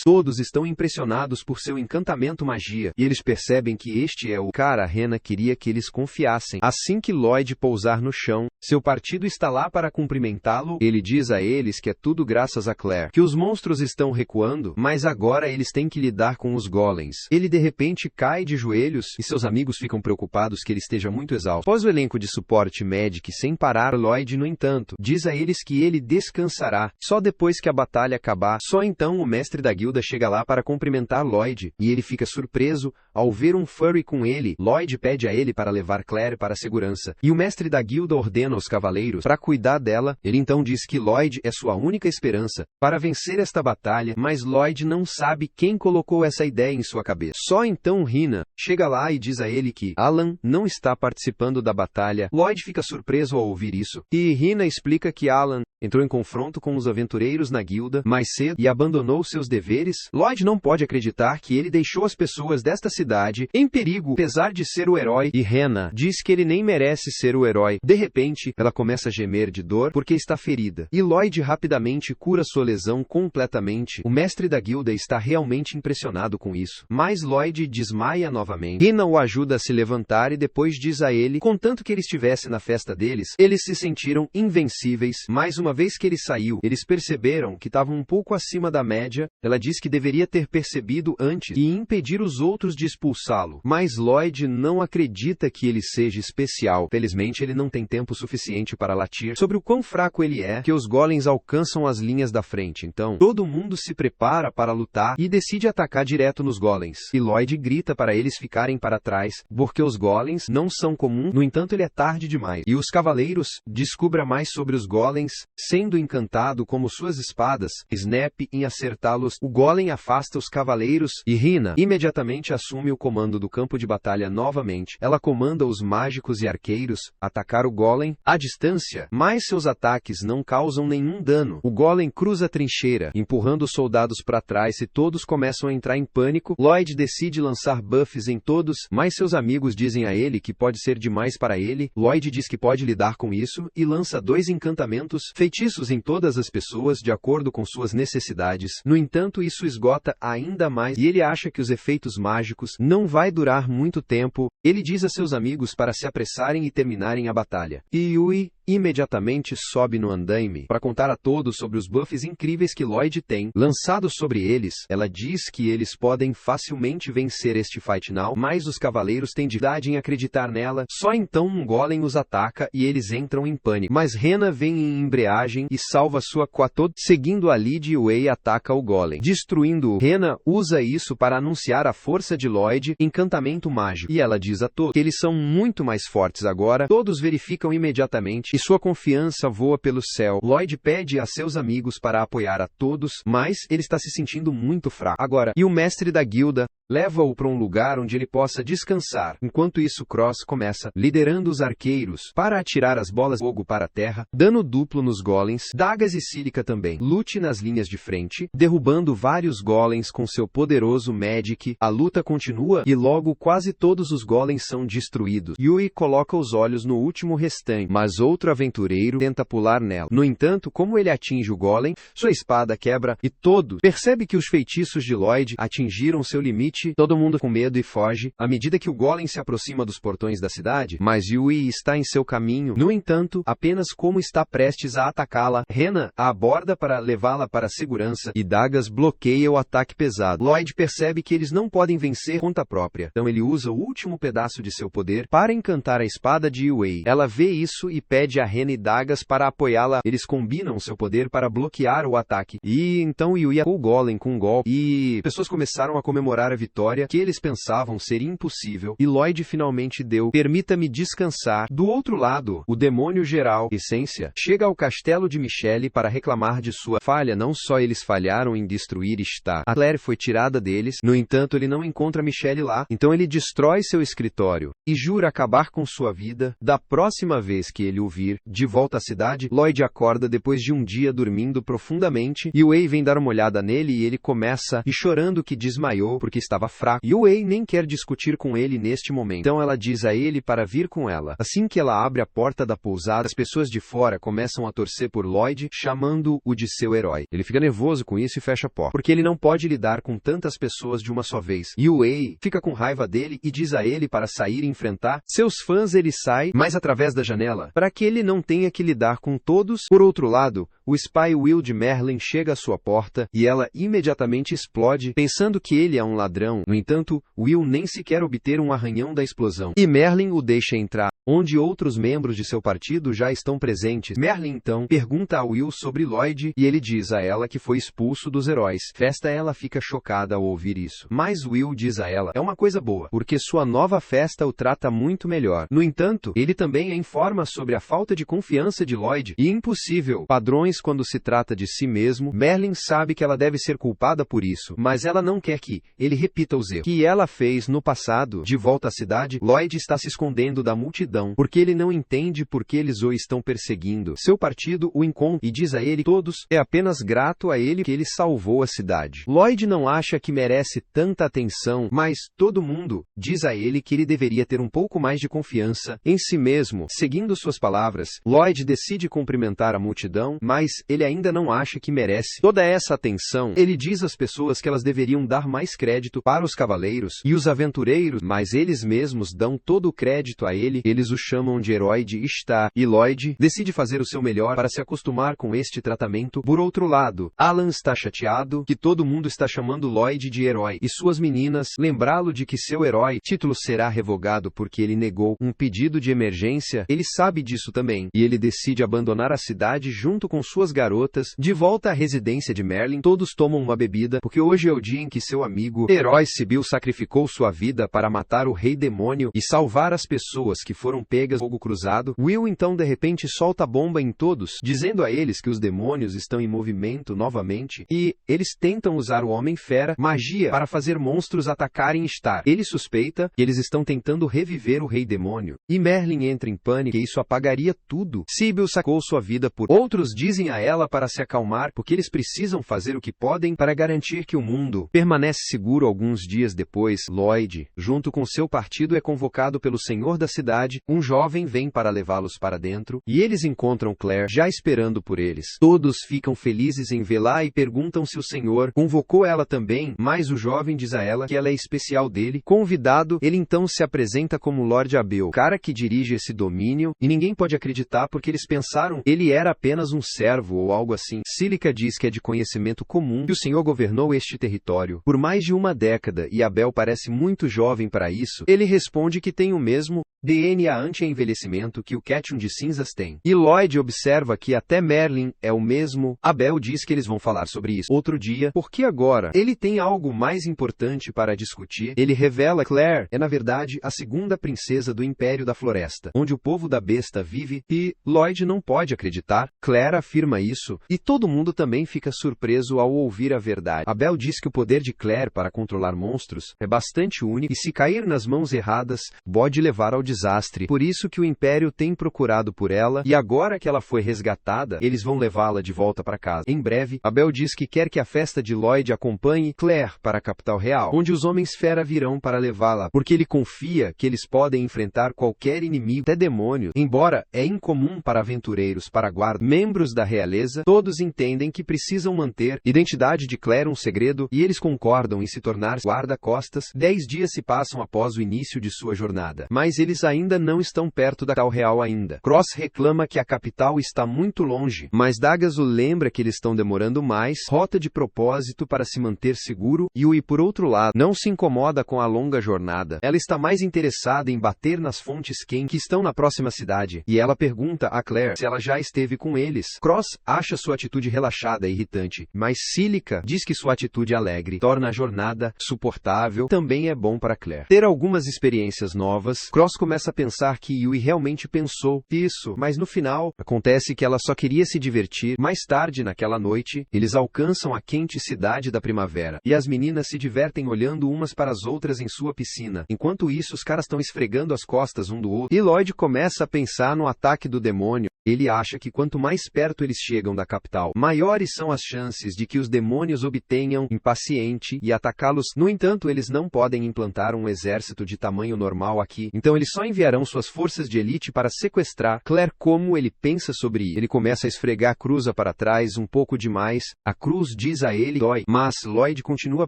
todos estão impressionados por seu encantamento magia, e eles percebem que este é o cara. Rena queria que eles confiassem. Assim que Lloyd pousar no chão, seu partido está lá para cumprimentá-lo. Ele diz a eles que é tudo graças a Claire, que os monstros estão recuando, mas agora eles têm que lidar com os golems. Ele de repente cai de joelhos, e seus amigos ficam preocupados que ele esteja muito exausto. Após o elenco de suporte Magic sem parar, Lloyd, no entanto, diz a eles que ele descansará só depois que a batalha acabar. Só então o mestre da guilda chega lá para cumprimentar Lloyd, e ele fica surpreso ao ver um furry com ele. Lloyd pede a ele para levar Claire para a segurança, e o mestre da guilda ordena aos cavaleiros para cuidar dela. Ele então diz que Lloyd é sua única esperança para vencer esta batalha, mas Lloyd não sabe quem colocou essa ideia em sua cabeça. Só então Rina chega lá e diz a ele que Alan não está participando da batalha. Lloyd fica surpreso ao ouvir isso, e Rina explica que Alan entrou em confronto com os aventureiros na guilda mais cedo e abandonou seus deveres. Lloyd não pode acreditar que ele deixou as pessoas desta cidade em perigo, apesar de ser o herói, e Rena diz que ele nem merece ser o herói. De repente, ela começa a gemer de dor porque está ferida, e Lloyd rapidamente cura sua lesão completamente. O mestre da guilda está realmente impressionado com isso, mas Lloyd desmaia novamente. Rena o ajuda a se levantar e depois diz a ele, contanto que ele estivesse na festa deles, eles se sentiram invencíveis. Mais uma vez que ele saiu, eles perceberam que estavam um pouco acima da média. Ela diz que deveria ter percebido antes e impedir os outros de expulsá-lo, mas Lloyd não acredita que ele seja especial. Felizmente ele não tem tempo suficiente para latir sobre o quão fraco ele é, que os golems alcançam as linhas da frente. Então todo mundo se prepara para lutar e decide atacar direto nos golems, e Lloyd grita para eles ficarem para trás, porque os golems não são comuns. No entanto, ele é tarde demais, e os cavaleiros descubra mais sobre os golems, sendo encantado como suas espadas Snap em acertá-los. O golem afasta os cavaleiros, e Rina imediatamente assume o comando do campo de batalha novamente. Ela comanda os mágicos e arqueiros atacar o golem à distância, mas seus ataques não causam nenhum dano. O golem cruza a trincheira, empurrando os soldados para trás, e todos começam a entrar em pânico. Lloyd decide lançar buffs em todos, mas seus amigos dizem a ele que pode ser demais para ele. Lloyd diz que pode lidar com isso, e lança 2 encantamentos, feitiços em todas as pessoas de acordo com suas necessidades. No entanto, isso esgota ainda mais, e ele acha que os efeitos mágicos não vai durar muito tempo. Ele diz a seus amigos para se apressarem e terminarem a batalha. E Yui imediatamente sobe no andaime para contar a todos sobre os buffs incríveis que Lloyd tem lançados sobre eles. Ela diz que eles podem facilmente vencer este fight now, mas os cavaleiros têm dificuldade em acreditar nela. Só então um golem os ataca e eles entram em pânico, mas Rena vem em embreagem e salva sua quatro. Seguindo a lead, Yui ataca o golem, destruindo-o. Rena usa isso para anunciar a força de Lloyd, encantamento mágico, e ela diz a todos que eles são muito mais fortes agora. Todos verificam imediatamente e sua confiança voa pelo céu. Lloyd pede a seus amigos para apoiar a todos, mas ele está se sentindo muito fraco agora, e o mestre da guilda leva-o para um lugar onde ele possa descansar. Enquanto isso, Cross começa liderando os arqueiros para atirar as bolas de fogo para a terra, dano duplo nos golems. Dagas e Sílica também lute nas linhas de frente, derrubando vários golems com seu poderoso Magic. A luta continua e logo quase todos os golems são destruídos. Yui coloca os olhos no último restante, mas outro aventureiro tenta pular nela. No entanto, como ele atinge o golem, sua espada quebra e todos percebem que os feitiços de Lloyd atingiram seu limite. Todo mundo com medo e foge à medida que o golem se aproxima dos portões da cidade, mas Yui está em seu caminho. No entanto, apenas como está prestes a atacá-la, Rena a aborda para levá-la para a segurança, e Dagas bloqueia o ataque pesado. Lloyd percebe que eles não podem vencer por conta própria, então ele usa o último pedaço de seu poder para encantar a espada de Yui. Ela vê isso e pede a Rena e Dagas para apoiá-la. Eles combinam seu poder para bloquear o ataque, e então Yui atacou o golem com um golpe, e pessoas começaram a comemorar a vitória que eles pensavam ser impossível, e Lloyd finalmente deu "permita-me descansar". Do outro lado, o demônio geral, Essência, chega ao castelo de Michelle para reclamar de sua falha. Não só eles falharam em destruir Star, a Claire foi tirada deles, no entanto ele não encontra Michelle lá, então ele destrói seu escritório, e jura acabar com sua vida. Da próxima vez que ele o vir, de volta à cidade, Lloyd acorda depois de um dia dormindo profundamente, e Wei vem dar uma olhada nele e ele começa e chorando que desmaiou porque estava fraco, e Wei nem quer discutir com ele neste momento, então ela diz a ele para vir com ela. Assim que ela abre a porta da pousada, as pessoas de fora começam a torcer por Lloyd, chamando-o de seu herói. Ele fica nervoso com isso e fecha a porta, porque ele não pode lidar com tantas pessoas de uma só vez, e Wei fica com raiva dele e diz a ele para sair e enfrentar seus fãs. Ele sai, mas através da janela, para que ele não tenha que lidar com todos. Por outro lado, o spy Will de Merlin chega à sua porta, e ela imediatamente explode, pensando que ele é um ladrão. No entanto, Will nem sequer obter um arranhão da explosão, e Merlin o deixa entrar, onde outros membros de seu partido já estão presentes. Merlin então pergunta a Will sobre Lloyd, e ele diz a ela que foi expulso dos heróis. Festa. Ela fica chocada ao ouvir isso, mas Will diz a ela, é uma coisa boa, porque sua nova festa o trata muito melhor. No entanto, ele também a informa sobre a falta de confiança de Lloyd, e impossível padrões quando se trata de si mesmo. Merlin sabe que ela deve ser culpada por isso, mas ela não quer que ele repita os erros que ela fez no passado. De volta à cidade, Lloyd está se escondendo da multidão, porque ele não entende por que eles o estão perseguindo. Seu partido o encontra e diz a ele todos é apenas grato a ele que ele salvou a cidade. Lloyd não acha que merece tanta atenção, mas todo mundo diz a ele que ele deveria ter um pouco mais de confiança em si mesmo. Seguindo suas palavras, Lloyd decide cumprimentar a multidão, mas ele ainda não acha que merece toda essa atenção. Ele diz às pessoas que elas deveriam dar mais crédito para os cavaleiros e os aventureiros, mas eles mesmos dão todo o crédito a ele. Eles o chamam de herói de Star, e Lloyd decide fazer o seu melhor para se acostumar com este tratamento. Por outro lado, Alan está chateado que todo mundo está chamando Lloyd de herói, e suas meninas lembrá-lo de que seu herói título será revogado porque ele negou um pedido de emergência. Ele sabe disso também, e ele decide abandonar a cidade junto com suas garotas. De volta à residência de Merlin, todos tomam uma bebida, porque hoje é o dia em que seu amigo herói Sibyl sacrificou sua vida para matar o rei demônio e salvar as pessoas que foram pegas no fogo cruzado. Will então de repente solta a bomba em todos, dizendo a eles que os demônios estão em movimento novamente, e eles tentam usar o Homem-Fera, magia, para fazer monstros atacarem Star. Ele suspeita que eles estão tentando reviver o rei demônio, e Merlin entra em pânico e isso apagaria tudo. Sibyl sacou sua vida por outros dizem a ela para se acalmar, porque eles precisam fazer o que podem para garantir que o mundo permanece seguro. Alguns dias depois, Lloyd, junto com seu partido, é convocado pelo senhor da cidade. Um jovem vem para levá-los para dentro, e eles encontram Claire já esperando por eles. Todos ficam felizes em vê-la e perguntam se o senhor convocou ela também, mas o jovem diz a ela que ela é especial dele. Convidado, ele então se apresenta como Lord Abel, cara que dirige esse domínio, e ninguém pode acreditar porque eles pensaram ele era apenas um servo ou algo assim. Silica diz que é de conhecimento comum que o senhor governou este território por mais de uma década, e Abel parece muito jovem para isso. Ele responde que tem o mesmo DNA anti-envelhecimento que o Ketchum de Cinzas tem. E Lloyd observa que até Merlin é o mesmo. Abel diz que eles vão falar sobre isso outro dia, porque agora ele tem algo mais importante para discutir. Ele revela que Claire é na verdade a segunda princesa do Império da Floresta, onde o povo da besta vive, e Lloyd não pode acreditar. Claire afirma isso, e todo mundo também fica surpreso ao ouvir a verdade. Abel diz que o poder de Claire para controlar monstros é bastante único, e se cair nas mãos erradas, pode levar ao desastre. Por isso que o Império tem procurado por ela, e agora que ela foi resgatada, eles vão levá-la de volta para casa. Em breve, Abel diz que quer que a festa de Lloyd acompanhe Claire para a capital real, onde os Homens-Fera virão para levá-la, porque ele confia que eles podem enfrentar qualquer inimigo, até demônios. Embora é incomum para aventureiros para guarda, membros da realeza, todos entendem que precisam manter a identidade de Claire um segredo, e eles concordam em se tornar guarda-costas. 10 dias se passam após o início de sua jornada, mas eles ainda não estão perto da capital real ainda. Cross reclama que a capital está muito longe, mas Dagaz o lembra que eles estão demorando mais, rota de propósito para se manter seguro, e Yui, por outro lado, não se incomoda com a longa jornada. Ela está mais interessada em bater nas fontes quentes que estão na próxima cidade, e ela pergunta a Claire se ela já esteve com eles. Cross Cross acha sua atitude relaxada e irritante, mas Silica diz que sua atitude alegre torna a jornada suportável. Também é bom para Claire ter algumas experiências novas. Cross começa a pensar que Yui realmente pensou isso, mas no final, acontece que ela só queria se divertir. Mais tarde naquela noite, eles alcançam a quente cidade da primavera, e as meninas se divertem olhando umas para as outras em sua piscina. Enquanto isso, os caras estão esfregando as costas um do outro, e Lloyd começa a pensar no ataque do demônio. Ele acha que quanto mais perto eles chegam da capital, maiores são as chances de que os demônios obtenham impaciente e atacá-los. No entanto, eles não podem implantar um exército de tamanho normal aqui, então eles só enviarão suas forças de elite para sequestrar Claire. Como ele pensa sobre isso? Ele começa a esfregar a cruza para trás um pouco demais. A cruz diz a ele dói, mas Lloyd continua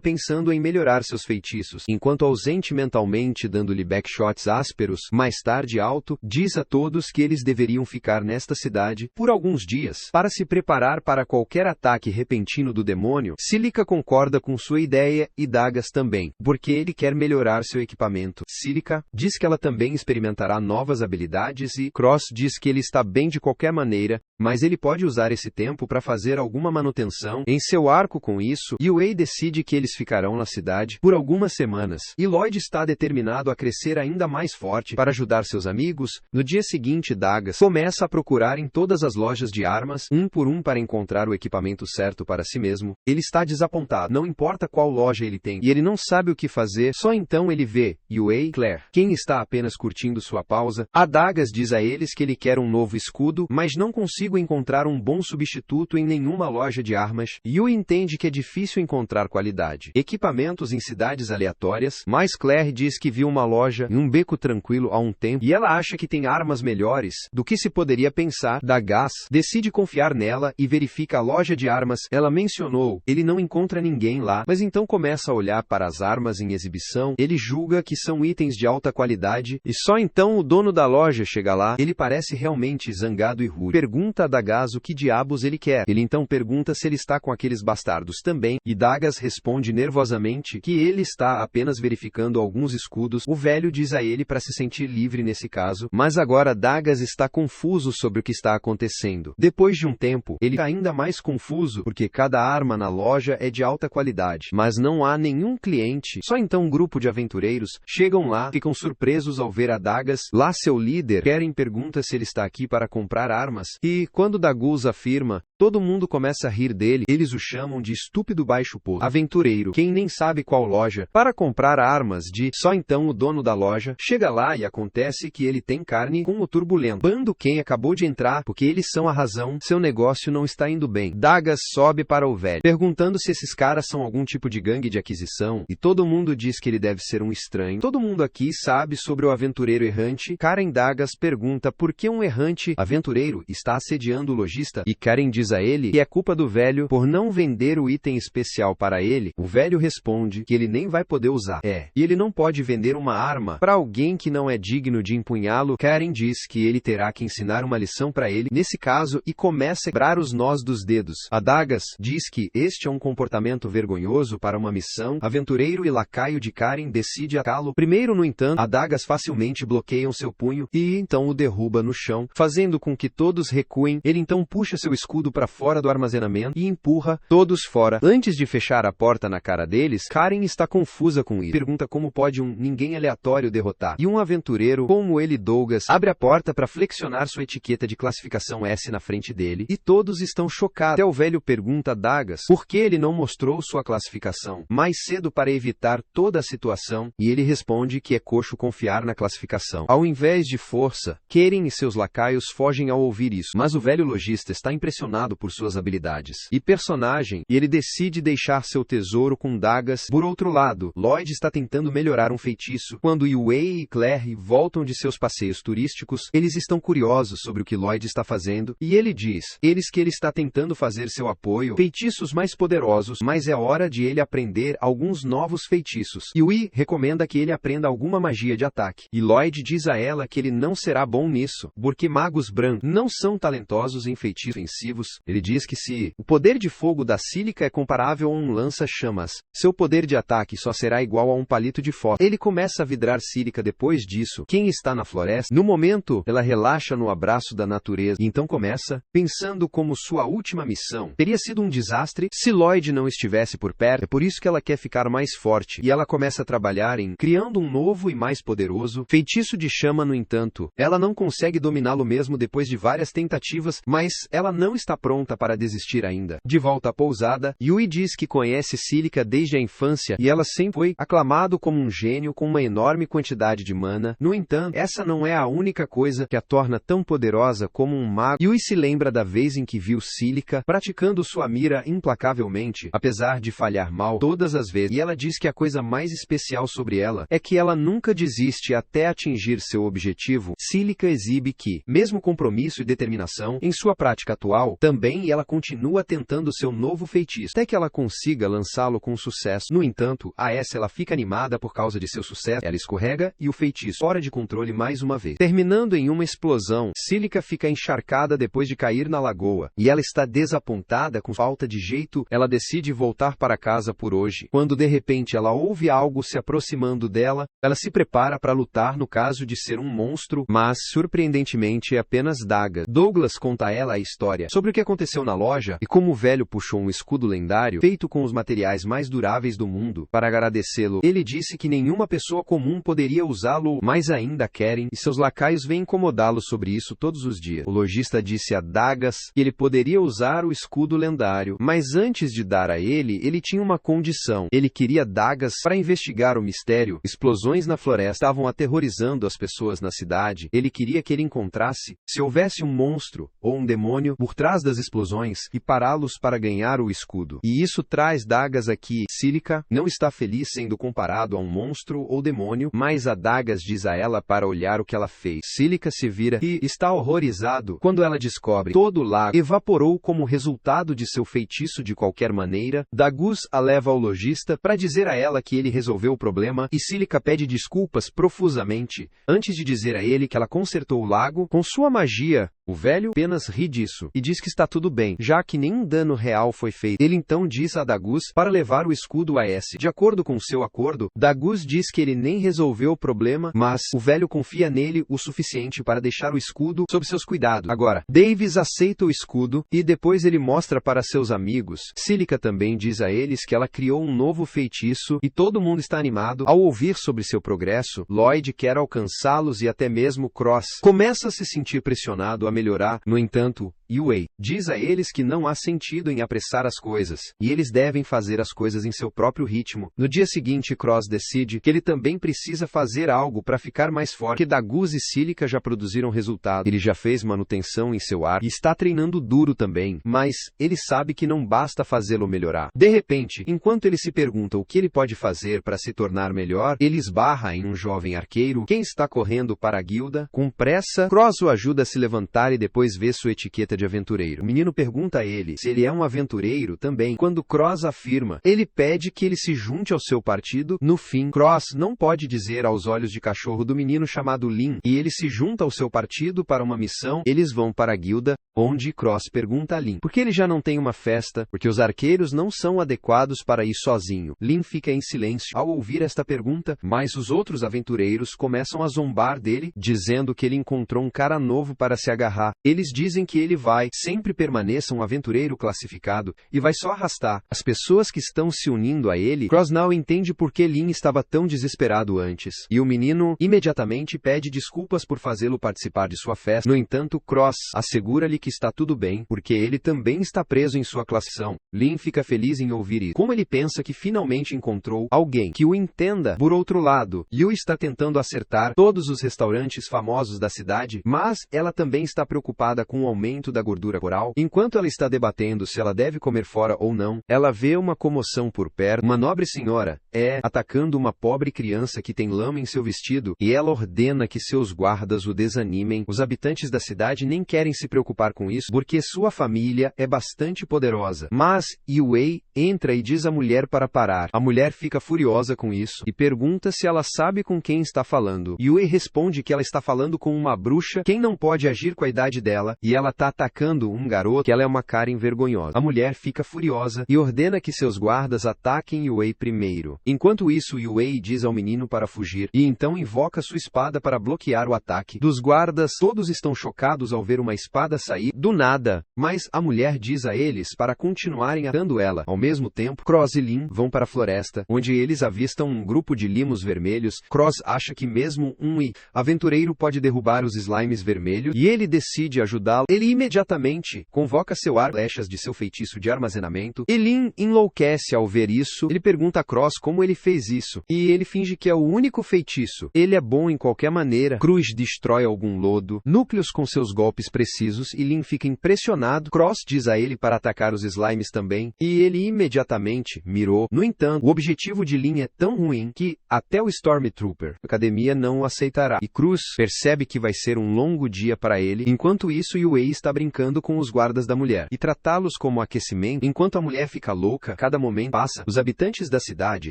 pensando em melhorar seus feitiços, enquanto ausente mentalmente, dando-lhe backshots ásperos. Mais tarde, Alto diz a todos que eles deveriam ficar nesta cidade por alguns dias para se preparar para qualquer ataque repentino do demônio. Silica concorda com sua ideia e Dagas também, porque ele quer melhorar seu equipamento. Silica diz que ela também experimentará novas habilidades e Cross diz que ele está bem de qualquer maneira, mas ele pode usar esse tempo para fazer alguma manutenção em seu arco. Com isso, Yui decide que eles ficarão na cidade por algumas semanas, e Lloyd está determinado a crescer ainda mais forte para ajudar seus amigos. No dia seguinte, Dagas começa a procurar em todas as lojas de armas, um por um, para encontrar o equipamento certo para si mesmo. Ele está desapontado, não importa qual loja ele tem, e ele não sabe o que fazer. Só então ele vê Yui e Claire, quem está apenas curtindo sua pausa. A Dagas diz a eles que ele quer um novo escudo, mas não consigo encontrar um bom substituto em nenhuma loja de armas. Yui entende que é difícil encontrar qualidade equipamentos em cidades aleatórias, mas Claire diz que viu uma loja em um beco tranquilo há um tempo, e ela acha que tem armas melhores do que se poderia pensar. Dagas decide confiar nela e verifica a loja de armas. Ela mencionou, ele não encontra ninguém lá, mas então começa a olhar para as armas em exibição. Ele julga que são itens de alta qualidade, e só então o dono da loja chega lá. Ele parece realmente zangado e rude. Pergunta a Dagas o que diabos ele quer. Ele então pergunta se ele está com aqueles bastardos também, e Dagas responde nervosamente que ele está apenas verificando alguns escudos. O velho diz a ele para se sentir livre nesse caso, mas agora Dagas está confuso sobre o que está acontecendo. Depois de um tempo, ele ainda mais confuso, porque cada arma na loja é de alta qualidade, mas não há nenhum cliente. Só então um grupo de aventureiros chegam lá, ficam surpresos ao ver a Dagas. Lá seu líder, Karen, pergunta se ele está aqui para comprar armas, e quando Dagus afirma, todo mundo começa a rir dele. Eles o chamam de estúpido baixo posto aventureiro, quem nem sabe qual loja para comprar armas de. Só então o dono da loja chega lá e acontece que ele tem carne com o turbulento bando quem acabou de entrar, porque eles são a razão. Seu negócio não está indo bem. Dagas sobe para o velho, perguntando se esses caras são algum tipo de gangue de aquisição, e todo mundo diz que ele deve ser um estranho. Todo mundo aqui sabe sobre o aventureiro errante. Karen Dagas pergunta por que um errante aventureiro está assediando o lojista, e Karen diz a ele que é culpa do velho por não vender o item especial para ele. O velho responde que ele nem vai poder usar. E ele não pode vender uma arma para alguém que não é digno de empunhá-lo. Karen diz que ele terá que ensinar uma lição para ele nesse caso, e começa a quebrar os nós dos dedos. A Dagas diz que este é um comportamento vergonhoso para uma missão. Aventureiro e lacaio de Karen decide atacá-lo. Primeiro, no entanto, a Dagas facilmente bloqueiam seu punho e então o derruba no chão, fazendo com que todos recuem. Ele então puxa seu escudo para fora do armazenamento e empurra todos fora. Antes de fechar a porta na cara deles, Karen está confusa com isso. Pergunta como pode um ninguém aleatório derrotar e um aventureiro como ele. Douglas abre a porta para flexionar sua etiqueta de classificação S na frente dele, e todos estão chocados. Até o velho pergunta a Dagas por que ele não mostrou sua classificação mais cedo para evitar toda a situação, e ele responde que é coxo confiar na classificação. Ao invés de força, Karen e seus lacaios fogem ao ouvir isso, mas o velho lojista está impressionado por suas habilidades e personagem, e ele decide deixar seu tesouro com Dagas. Por outro lado, Lloyd está tentando melhorar um feitiço. Quando Yui e Claire voltam de seus passeios turísticos, eles estão curiosos sobre o que Lloyd está fazendo, e ele diz que ele está tentando fazer seu apoio feitiços mais poderosos, mas é hora de ele aprender alguns novos feitiços. Yui recomenda que ele aprenda alguma magia de ataque, e Lloyd diz a ela que ele não será bom nisso, porque magos brancos não são talentosos em feitiços ofensivos. Ele diz que se o poder de fogo da Silica é comparável a um lança-chamas, seu poder de ataque só será igual a um palito de fósforo. Ele começa a vidrar Silica depois disso. Quem está na floresta? No momento, ela relaxa no abraço da natureza. E então começa, pensando como sua última missão teria sido um desastre se Lloyd não estivesse por perto. É por isso que ela quer ficar mais forte, e ela começa a trabalhar em criando um novo e mais poderoso feitiço de chama. No entanto, ela não consegue dominá-lo mesmo depois de várias tentativas, mas ela não está pronta para desistir ainda. De volta à pousada, Yui diz que conhece Cílica desde a infância e ela sempre foi aclamado como um gênio com uma enorme quantidade de mana. No entanto, essa não é a única coisa que a torna tão poderosa como um mago. Yui se lembra da vez em que viu Cílica praticando sua mira implacavelmente, apesar de falhar mal todas as vezes, e ela diz que a coisa mais especial sobre ela é que ela nunca desiste até atingir seu objetivo. Cílica exibe que, mesmo compromisso e determinação, em sua prática atual, também ela continua tentando seu novo feitiço, até que ela consiga lançá-lo com sucesso. No entanto, a ela fica animada por causa de seu sucesso, ela escorrega e o feitiço fora de controle mais uma vez. Terminando em uma explosão, Cílica fica encharcada depois de cair na lagoa, e ela está desapontada com falta de jeito. Ela decide voltar para casa por hoje, quando de repente ela ouve algo se aproximando dela. Ela se prepara para lutar no caso de ser um monstro, mas surpreendentemente é apenas Dagas. Douglas conta a ela a história sobre o que aconteceu na loja e como o velho puxou um escudo lendário feito com os materiais mais duráveis do mundo para agradecê-lo. Ele disse que nenhuma pessoa comum poderia usá-lo, mas ainda querem, e seus lacaios vêm incomodá-lo sobre isso todos os dias. O lojista disse a Dagas que ele poderia usar o escudo lendário, mas antes de dar a ele tinha uma condição. Ele queria Dagas para investigar o mistério. Explosões na floresta estavam aterrorizando as pessoas na cidade. Ele queria que ele encontrasse, se houvesse um monstro ou um demônio por trás das explosões, e pará-los para ganhar o escudo. E isso traz Dagas aqui. Cílica não está feliz sendo comparado a um monstro ou demônio, mas a Dagas diz a ela para olhar o que ela fez. Cílica se vira e está horrorizado quando ela descobre todo o lago evaporou como resultado de seu feitiço. De qualquer maneira, Dagus a leva ao lojista para dizer a ela que ele resolveu o problema, e Cílica pede desculpas profusamente antes de dizer a ele que ela consertou o lago com sua magia. O velho apenas ri disso e diz que está tudo bem, já que nenhum dano real foi feito. Ele então diz a Dagus para levar o escudo a S. De acordo com seu acordo, Dagus diz que ele nem resolveu o problema, mas o velho confia nele o suficiente para deixar o escudo sob seus cuidados. Agora, Davis aceita o escudo e depois ele mostra para seus amigos. Cílica também diz a eles que ela criou um novo feitiço e todo mundo está animado ao ouvir sobre seu progresso. Lloyd quer alcançá-los e até mesmo Cross começa a se sentir pressionado a melhorar. No entanto, Yui diz a eles que não há sentido em apressar as coisas, e eles devem fazer as coisas em seu próprio ritmo. No dia seguinte, Cross decide que ele também precisa fazer algo para ficar mais forte, que Dagus e Cílica já produziram resultado. Ele já fez manutenção em seu ar e está treinando duro também, mas ele sabe que não basta fazê-lo melhorar. De repente, enquanto ele se pergunta o que ele pode fazer para se tornar melhor, ele esbarra em um jovem arqueiro, quem está correndo para a guilda. Com pressa, Cross o ajuda a se levantar e depois vê sua etiqueta de aventureiro. O menino pergunta a ele se ele é um aventureiro também. Quando Cross afirma, ele pede que ele se junte ao seu partido. No fim, Cross não pode dizer aos olhos de cachorro do menino chamado Lin, e ele se junta ao seu partido para uma missão. Eles vão para a guilda, onde Cross pergunta a Lin por que ele já não tem uma festa, porque os arqueiros não são adequados para ir sozinho. Lin fica em silêncio ao ouvir esta pergunta, mas os outros aventureiros começam a zombar dele, dizendo que ele encontrou um cara novo para se agarrar. Eles dizem que ele vai sempre permaneça um aventureiro classificado e vai só arrastar as pessoas que estão se unindo a ele. Cross não entende por que Lin estava tão desesperado antes, e o menino imediatamente pede desculpas por fazê-lo participar de sua festa. No entanto, Cross assegura-lhe que está tudo bem, porque ele também está preso em sua classificação. Lin fica feliz em ouvir isso, como ele pensa que finalmente encontrou alguém que o entenda. Por outro lado, Yu está tentando acertar todos os restaurantes famosos da cidade, mas ela também está preocupada com o aumento da gordura corporal. Enquanto ela está debatendo se ela deve comer fora ou não, ela vê uma comoção por perto. Uma nobre senhora atacando uma pobre criança que tem lama em seu vestido, e ela ordena que seus guardas o desanimem. Os habitantes da cidade nem querem se preocupar com isso, porque sua família é bastante poderosa. Mas Yui entra e diz à mulher para parar. A mulher fica furiosa com isso e pergunta se ela sabe com quem está falando. Yui responde que ela está falando com uma bruxa, quem não pode agir com a idade dela, e ela está atacando atacando um garoto que ela é uma cara envergonhosa. A mulher fica furiosa e ordena que seus guardas ataquem Yue primeiro. Enquanto isso, Yue diz ao menino para fugir e então invoca sua espada para bloquear o ataque dos guardas. Todos estão chocados ao ver uma espada sair do nada, mas a mulher diz a eles para continuarem atacando ela. Ao mesmo tempo, Cross e Lin vão para a floresta, onde eles avistam um grupo de limos vermelhos. Cross acha que mesmo um aventureiro pode derrubar os slimes vermelhos e ele decide ajudá-lo. Ele imediatamente convoca seu arco e flechas de seu feitiço de armazenamento. E Lin enlouquece ao ver isso. Ele pergunta a Cross como ele fez isso e ele finge que é o único feitiço. Ele é bom em qualquer maneira. Cruz destrói algum lodo, núcleos com seus golpes precisos e Lin fica impressionado. Cross diz a ele para atacar os slimes também e ele imediatamente mirou. No entanto, o objetivo de Lin é tão ruim que até o Stormtrooper da academia não o aceitará. E Cruz percebe que vai ser um longo dia para ele. Enquanto isso, Yue está brincando com os guardas da mulher e tratá-los como aquecimento. Enquanto a mulher fica louca, cada momento passa. Os habitantes da cidade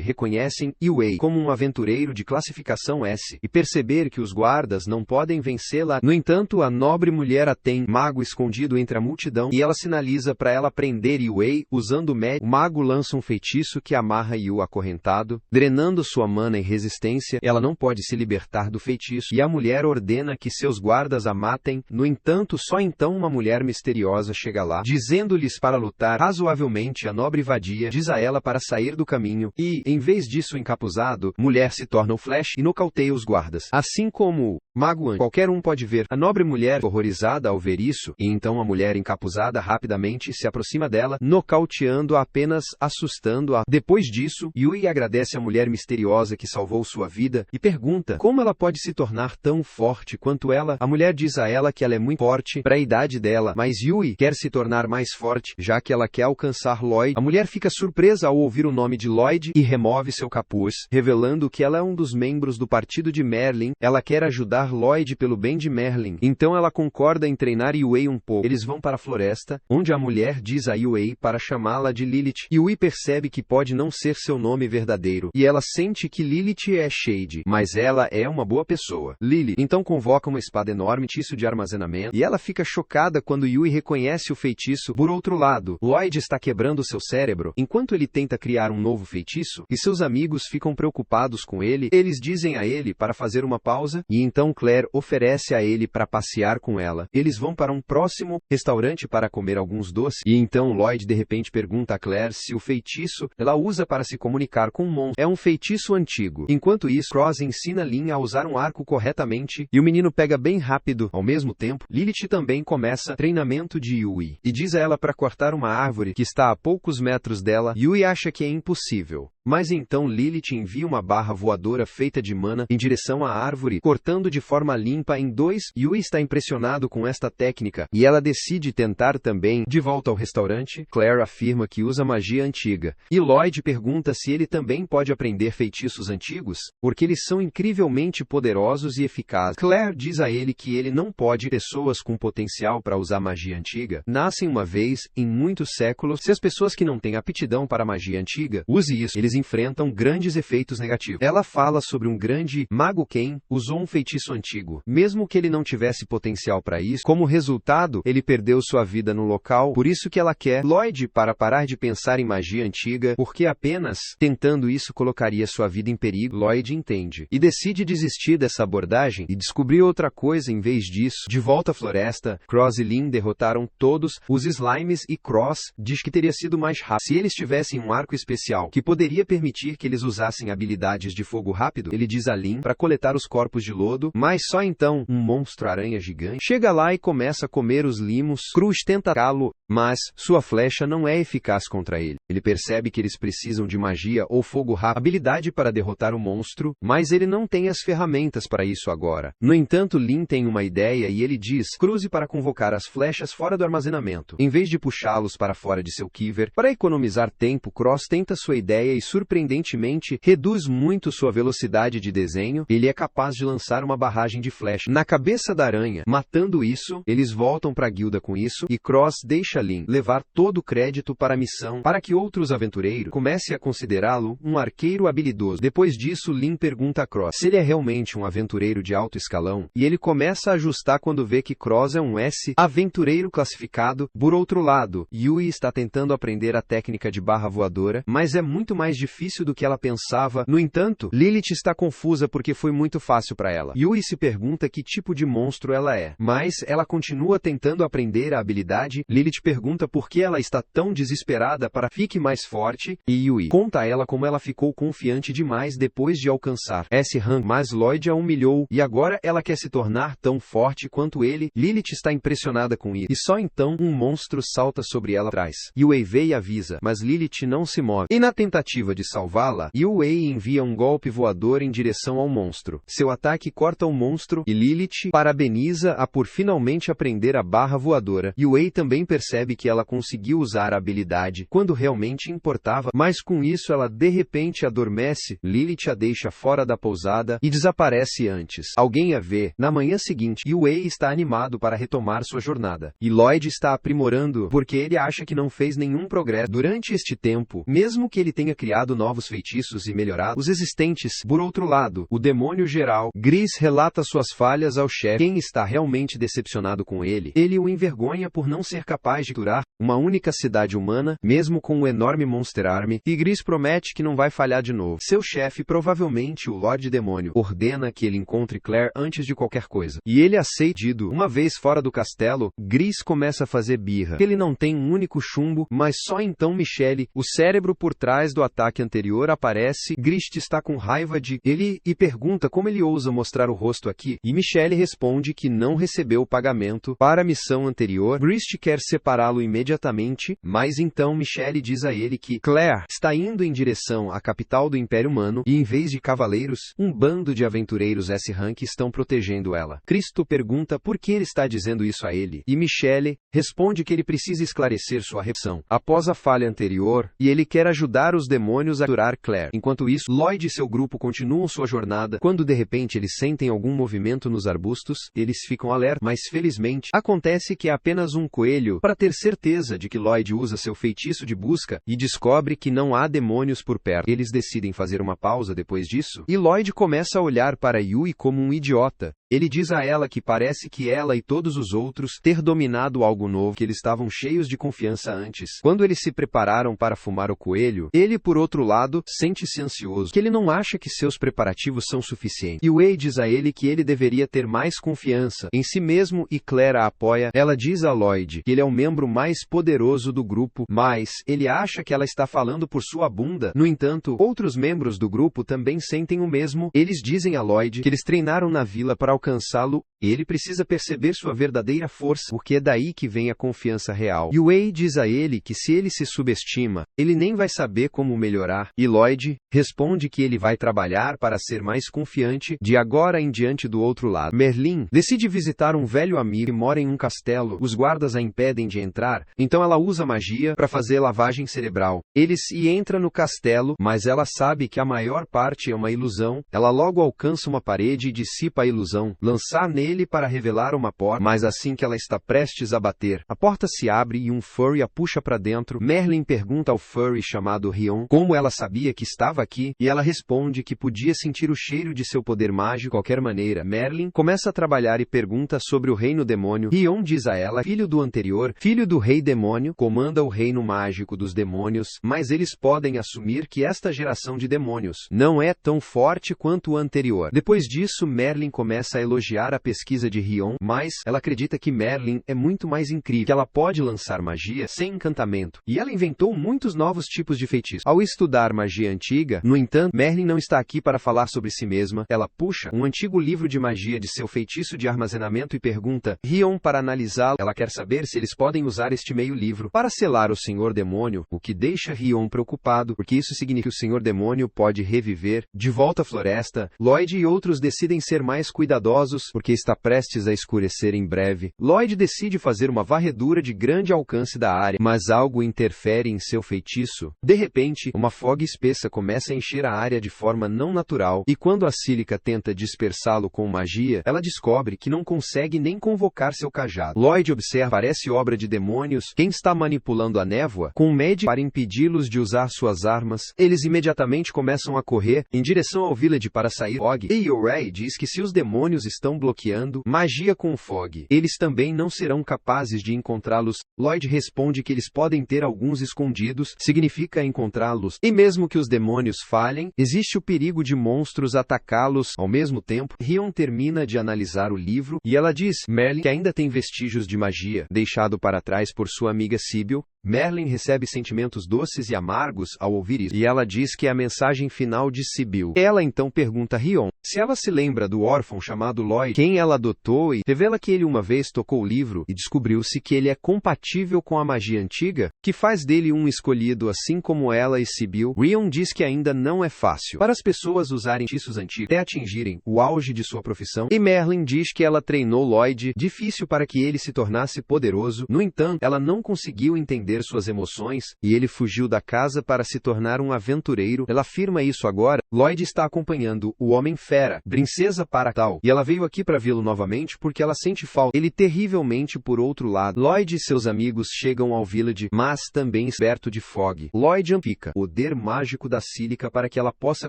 reconhecem Yue como um aventureiro de classificação S e perceber que os guardas não podem vencê-la. No entanto, a nobre mulher a tem mago escondido entre a multidão e ela sinaliza para ela prender Yue usando o mago lança um feitiço que amarra Yu acorrentado, drenando sua mana e resistência. Ela não pode se libertar do feitiço e a mulher ordena que seus guardas a matem. No entanto, só então uma mulher misteriosa chega lá, dizendo-lhes para lutar razoavelmente. A nobre vadia diz a ela para sair do caminho e, em vez disso, encapuzado, mulher se torna o Flash e nocauteia os guardas. Assim como Maguan, qualquer um pode ver. A nobre mulher horrorizada ao ver isso, e então a mulher encapuzada rapidamente se aproxima dela, nocauteando-a apenas assustando-a. Depois disso, Yui agradece a mulher misteriosa que salvou sua vida e pergunta como ela pode se tornar tão forte quanto ela. A mulher diz a ela que ela é muito forte para a idade dela, mas Yui quer se tornar mais forte, já que ela quer alcançar Lloyd. A mulher fica surpresa ao ouvir o nome de Lloyd e remove seu capuz, revelando que ela é um dos membros do partido de Merlin. Ela quer ajudar Lloyd pelo bem de Merlin, então ela concorda em treinar Yue um pouco. Eles vão para a floresta, onde a mulher diz a Yue para chamá-la de Lilith. Yui percebe que pode não ser seu nome verdadeiro, e ela sente que Lilith é Shade, mas ela é uma boa pessoa. Lilith então convoca uma espada enorme, feitiço de armazenamento, e ela fica chocada quando Yui reconhece o feitiço. Por outro lado, Lloyd está quebrando seu cérebro, enquanto ele tenta criar um novo feitiço, e seus amigos ficam preocupados com ele. Eles dizem a ele para fazer uma pausa, e então Claire oferece a ele para passear com ela. Eles vão para um próximo restaurante para comer alguns doces, e então Lloyd de repente pergunta a Claire se o feitiço ela usa para se comunicar com um monstro é um feitiço antigo. Enquanto isso, Cross ensina Lin a usar um arco corretamente, e o menino pega bem rápido. Ao mesmo tempo, Lilith também começa treinamento de Yui, e diz a ela para cortar uma árvore que está a poucos metros dela. Yui acha que é impossível. Mas então Lilith envia uma barra voadora feita de mana em direção à árvore, cortando de forma limpa em dois. Yui está impressionado com esta técnica, e ela decide tentar também. De volta ao restaurante, Claire afirma que usa magia antiga, e Lloyd pergunta se ele também pode aprender feitiços antigos, porque eles são incrivelmente poderosos e eficazes. Claire diz a ele que ele não pode. Pessoas com potencial para usar magia antiga nascem uma vez em muitos séculos. Se as pessoas que não têm aptidão para magia antiga usem isso, eles enfrentam grandes efeitos negativos. Ela fala sobre um grande mago Ken usou um feitiço antigo, mesmo que ele não tivesse potencial para isso. Como resultado, ele perdeu sua vida no local. Por isso que ela quer Lloyd para parar de pensar em magia antiga, porque apenas tentando isso colocaria sua vida em perigo. Lloyd entende e decide desistir dessa abordagem e descobrir outra coisa em vez disso. De volta à floresta, Cross e Lin derrotaram todos os slimes e Cross diz que teria sido mais rápido se eles tivessem um arco especial que poderia permitir que eles usassem habilidades de fogo rápido. Ele diz a Lin para coletar os corpos de lodo, mas só então um monstro-aranha gigante chega lá e começa a comer os limos. Cruz tenta atacá-lo, mas sua flecha não é eficaz contra ele. Ele percebe que eles precisam de magia ou fogo rápido, habilidade para derrotar o monstro, mas ele não tem as ferramentas para isso agora. No entanto, Lin tem uma ideia e ele diz: cruze para convocar as flechas fora do armazenamento, em vez de puxá-los para fora de seu quiver. Para economizar tempo, Cross tenta sua ideia e surpreendentemente, reduz muito sua velocidade de desenho. Ele é capaz de lançar uma barragem de flecha na cabeça da aranha. Matando isso, eles voltam para a guilda com isso, e Cross deixa Lin levar todo o crédito para a missão, para que outros aventureiros comecem a considerá-lo um arqueiro habilidoso. Depois disso, Lin pergunta a Cross se ele é realmente um aventureiro de alto escalão, e ele começa a ajustar quando vê que Cross é um aventureiro classificado. Por outro lado, Yui está tentando aprender a técnica de barra voadora, mas é muito mais difícil do que ela pensava. No entanto, Lilith está confusa porque foi muito fácil para ela. Yui se pergunta que tipo de monstro ela é, mas ela continua tentando aprender a habilidade. Lilith pergunta por que ela está tão desesperada para fique mais forte, e Yui conta a ela como ela ficou confiante demais depois de alcançar esse rank, mas Lloyd a humilhou, e agora ela quer se tornar tão forte quanto ele. Lilith está impressionada com isso, e só então um monstro salta sobre ela atrás. Yui vê e avisa, mas Lilith não se move, e na tentativa de salvá-la, Yui envia um golpe voador em direção ao monstro. Seu ataque corta o monstro, e Lilith parabeniza-a por finalmente aprender a barra voadora. Yui também percebe que ela conseguiu usar a habilidade quando realmente importava, mas com isso ela de repente adormece. Lilith a deixa fora da pousada e desaparece antes alguém a vê. Na manhã seguinte, Yui está animado para retomar sua jornada, e Lloyd está aprimorando porque ele acha que não fez nenhum progresso durante este tempo, mesmo que ele tenha criado novos feitiços e melhorado os existentes. Por outro lado, o demônio geral, Gris, relata suas falhas ao chefe. Quem está realmente decepcionado com ele o envergonha por não ser capaz de curar uma única cidade humana, mesmo com um enorme Monster Army, e Gris promete que não vai falhar de novo. Seu chefe, provavelmente o Lorde Demônio, ordena que ele encontre Claire antes de qualquer coisa, e ele aceita. Uma vez fora do castelo, Gris começa a fazer birra. Ele não tem um único chumbo, mas só então Michelle, o cérebro por trás do ataque anterior, aparece. Gris está com raiva de ele e pergunta como ele ousa mostrar o rosto aqui, e Michelle responde que não recebeu o pagamento para a missão anterior. Gris quer separá-lo imediatamente, mas então Michelle diz a ele que Claire está indo em direção à capital do Império Humano, e em vez de cavaleiros, um bando de aventureiros S-Rank estão protegendo ela. Cristo pergunta por que ele está dizendo isso a ele, e Michelle responde que ele precisa esclarecer sua reputação após a falha anterior, e ele quer ajudar os demônios a curar Claire. Enquanto isso, Lloyd e seu grupo continuam sua jornada, quando de repente eles sentem algum movimento nos arbustos. Eles ficam alerta, mas felizmente, acontece que é apenas um coelho. Para ter certeza de que Lloyd usa seu feitiço de busca, e descobre que não há demônios por perto. Eles decidem fazer uma pausa depois disso, e Lloyd começa a olhar para Yui como um idiota. Ele diz a ela que parece que ela e todos os outros ter dominado algo novo, que eles estavam cheios de confiança antes. Quando eles se prepararam para fumar o coelho, ele, por outro lado, sente-se ansioso, que ele não acha que seus preparativos são suficientes. E Wei diz a ele que ele deveria ter mais confiança em si mesmo, e Claire a apoia. Ela diz a Lloyd que ele é o membro mais poderoso do grupo, mas ele acha que ela está falando por sua bunda. No entanto, outros membros do grupo também sentem o mesmo. Eles dizem a Lloyd que eles treinaram na vila para alcançá-lo, e ele precisa perceber sua verdadeira força, porque é daí que vem a confiança real. Yui diz a ele que se ele se subestima, ele nem vai saber como melhorar, e Lloyd responde que ele vai trabalhar para ser mais confiante de agora em diante. Do outro lado, Merlin decide visitar um velho amigo que mora em um castelo. Os guardas a impedem de entrar, então ela usa magia para fazer lavagem cerebral. Eles entra no castelo, mas ela sabe que a maior parte é uma ilusão. Ela logo alcança uma parede e dissipa a ilusão, lançar nele para revelar uma porta, mas assim que ela está prestes a bater, a porta se abre e um furry a puxa para dentro. Merlin pergunta ao furry chamado Rion como ela sabia que estava aqui, e ela responde que podia sentir o cheiro de seu poder mágico de qualquer maneira. Merlin começa a trabalhar e pergunta sobre o reino demônio. Rion diz a ela, filho do anterior, filho do rei demônio, comanda o reino mágico dos demônios, mas eles podem assumir que esta geração de demônios não é tão forte quanto o anterior. Depois disso, Merlin começa a elogiar a pesquisa de Rion, mas ela acredita que Merlin é muito mais incrível, que ela pode lançar magia sem encantamento, e ela inventou muitos novos tipos de feitiços. Ao estudar magia antiga, no entanto, Merlin não está aqui para falar sobre si mesma. Ela puxa um antigo livro de magia de seu feitiço de armazenamento e pergunta Rion para analisá-lo. Ela quer saber se eles podem usar este meio livro para selar o Senhor Demônio, o que deixa Rion preocupado, porque isso significa que o Senhor Demônio pode reviver. De volta à floresta, Lloyd e outros decidem ser mais cuidadosos cuidadosos, porque está prestes a escurecer em breve. Lloyd decide fazer uma varredura de grande alcance da área, mas algo interfere em seu feitiço. De repente, uma fog espessa começa a encher a área de forma não natural, e quando a Cílica tenta dispersá-lo com magia, ela descobre que não consegue nem convocar seu cajado. Lloyd observa, parece obra de demônios, quem está manipulando a névoa, com Mad para impedi-los de usar suas armas. Eles imediatamente começam a correr em direção ao Village para sair. Fog. E Ray diz que se os demônios estão bloqueando magia com o Fog, eles também não serão capazes de encontrá-los. Lloyd responde que eles podem ter alguns escondidos, significa encontrá-los, e mesmo que os demônios falhem, existe o perigo de monstros atacá-los. Ao mesmo tempo, Rion termina de analisar o livro, e ela diz, Merlin, que ainda tem vestígios de magia, deixado para trás por sua amiga Sibyl. Merlin recebe sentimentos doces e amargos ao ouvir isso, e ela diz que é a mensagem final de Sibyl. Ela então pergunta a Rion se ela se lembra do órfão chamado Lloyd, quem ela adotou, e revela que ele uma vez tocou o livro e descobriu-se que ele é compatível com a magia antiga, que faz dele um escolhido assim como ela e Sibyl. Rion diz que ainda não é fácil para as pessoas usarem feitiços antigos até atingirem o auge de sua profissão, e Merlin diz que ela treinou Lloyd difícil para que ele se tornasse poderoso. No entanto, ela não conseguiu entender suas emoções, e ele fugiu da casa para se tornar um aventureiro. Ela afirma isso agora. Lloyd está acompanhando o Homem-Fera, Princesa para tal, e ela veio aqui para vê-lo novamente porque ela sente falta ele terrivelmente. Por outro lado, Lloyd e seus amigos chegam ao Village, mas também esperto de Fog. Lloyd amplifica o poder mágico da Cílica para que ela possa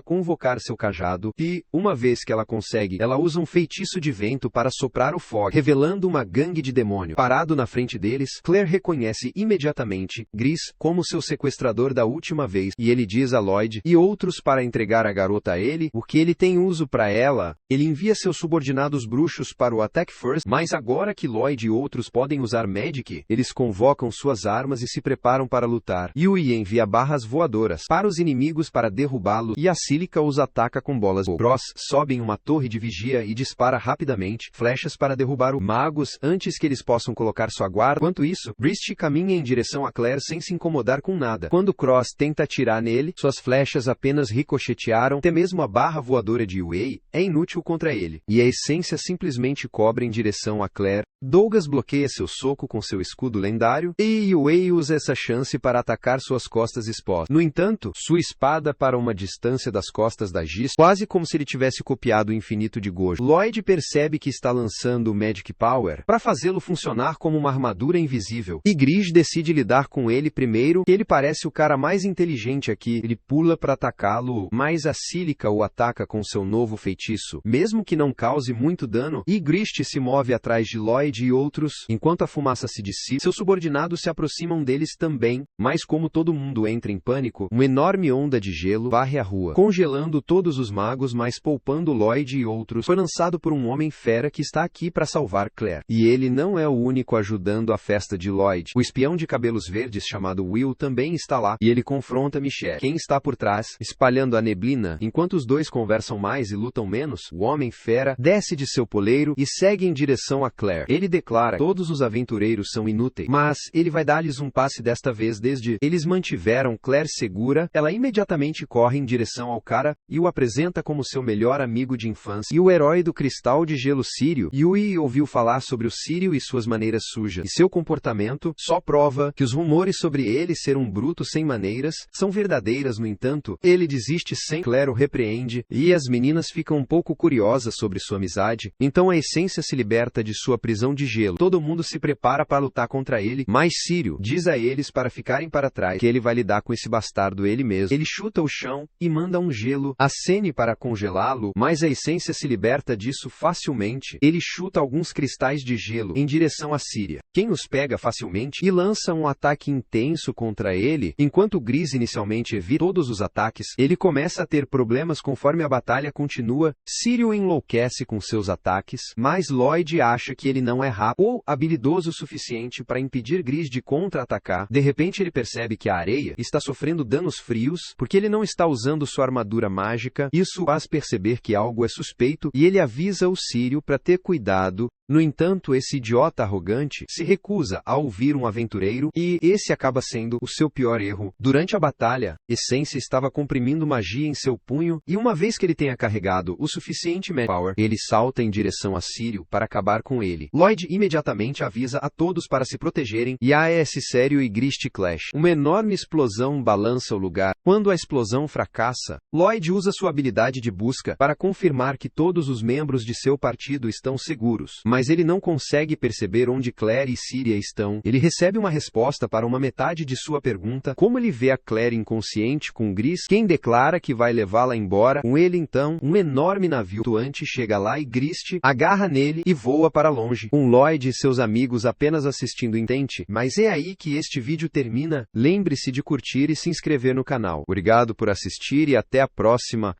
convocar seu cajado, e, uma vez que ela consegue, ela usa um feitiço de vento para soprar o Fog, revelando uma gangue de demônio. Parado na frente deles, Claire reconhece imediatamente Gris como seu sequestrador da última vez, e ele diz a Lloyd e outros para entregar a garota a ele, porque ele tem uso para ela. Ele envia seus subordinados bruxos para o Attack First, mas agora que Lloyd e outros podem usar Magic, eles convocam suas armas e se preparam para lutar. Yui envia barras voadoras para os inimigos para derrubá-los, e a Cílica os ataca com bolas. Cross sobe em uma torre de vigia e dispara rapidamente flechas para derrubar os magos antes que eles possam colocar sua guarda. Enquanto isso, Brist caminha em direção a Claire sem se incomodar com nada. Quando Cross tenta atirar nele, suas flechas apenas ricochetearam. Até mesmo a barra voadora de Yui é inútil contra ele, e a essência simplesmente cobre em direção a Claire. Douglas bloqueia seu soco com seu escudo lendário, e Yui usa essa chance para atacar suas costas expostas. No entanto, sua espada para uma distância das costas da Gis, quase como se ele tivesse copiado o infinito de Gojo. Lloyd percebe que está lançando o Magic Power para fazê-lo funcionar como uma armadura invisível, e Gris decide lidar com ele primeiro, que ele parece o cara mais inteligente aqui. Ele pula para atacá-lo, mas a Cílica o ataca com seu novo feitiço, mesmo que não cause muito dano, e Grist se move atrás de Lloyd e outros. Enquanto a fumaça se dissipa, seus subordinados se aproximam deles também, mas como todo mundo entra em pânico, uma enorme onda de gelo varre a rua, congelando todos os magos, mas poupando Lloyd e outros. Foi lançado por um Homem-Fera que está aqui para salvar Claire, e ele não é o único ajudando a festa de Lloyd. O espião de cabelos verdes chamado Will também está lá, e ele confronta Michelle, quem está por trás, espalhando a neblina. Enquanto os dois conversam mais e lutam menos, o Homem-Fera desce de seu poleiro e segue em direção a Claire. Ele declara: todos os aventureiros são inúteis, mas ele vai dar-lhes um passe desta vez. Desde eles mantiveram Claire segura, ela imediatamente corre em direção ao cara e o apresenta como seu melhor amigo de infância e o herói do cristal de gelo Sírio. Yui ouviu falar sobre o Sírio e suas maneiras sujas, e seu comportamento só prova que os rumores sobre ele ser um bruto sem maneiras são verdadeiras. No entanto, ele desiste sem. Claire o repreende, e as meninas ficam um pouco curiosas sobre sua amizade. Então a essência se liberta de sua prisão de gelo. Todo mundo se prepara para lutar contra ele, mas Sírio diz a eles para ficarem para trás, que ele vai lidar com esse bastardo ele mesmo. Ele chuta o chão e manda um gelo acene para congelá-lo, mas a essência se liberta disso facilmente. Ele chuta alguns cristais de gelo em direção a Síria, quem os pega facilmente e lança um ataque intenso contra ele. Enquanto Gris inicialmente evita todos os ataques, ele começa a ter problemas conforme a batalha continua. Sírio enlouquece com seus ataques, mas Lloyd acha que ele não é rápido ou habilidoso o suficiente para impedir Gris de contra-atacar. De repente ele percebe que a areia está sofrendo danos frios, porque ele não está usando sua armadura mágica. Isso faz perceber que algo é suspeito, e ele avisa o Sírio para ter cuidado. No entanto, esse idiota arrogante se recusa a ouvir um aventureiro e esse acaba sendo o seu pior erro. Durante a batalha, Essência estava comprimindo magia em seu punho e uma vez que ele tenha carregado o suficiente Power, ele salta em direção a Sírio para acabar com ele. Lloyd imediatamente avisa a todos para se protegerem e a esse sério e Grist Clash. Uma enorme explosão balança o lugar. Quando a explosão fracassa, Lloyd usa sua habilidade de busca para confirmar que todos os membros de seu partido estão seguros, mas ele não consegue perceber onde Claire e Síria estão. Ele recebe uma resposta para uma metade de sua pergunta, como ele vê a Claire inconsciente com Gris, quem declara que vai levá-la embora. Com ele então, um enorme navio flutuante chega lá e Grist agarra nele e voa para longe, com Lloyd e seus amigos apenas assistindo intente. Mas é aí que este vídeo termina. Lembre-se de curtir e se inscrever no canal. Obrigado por assistir e até a próxima.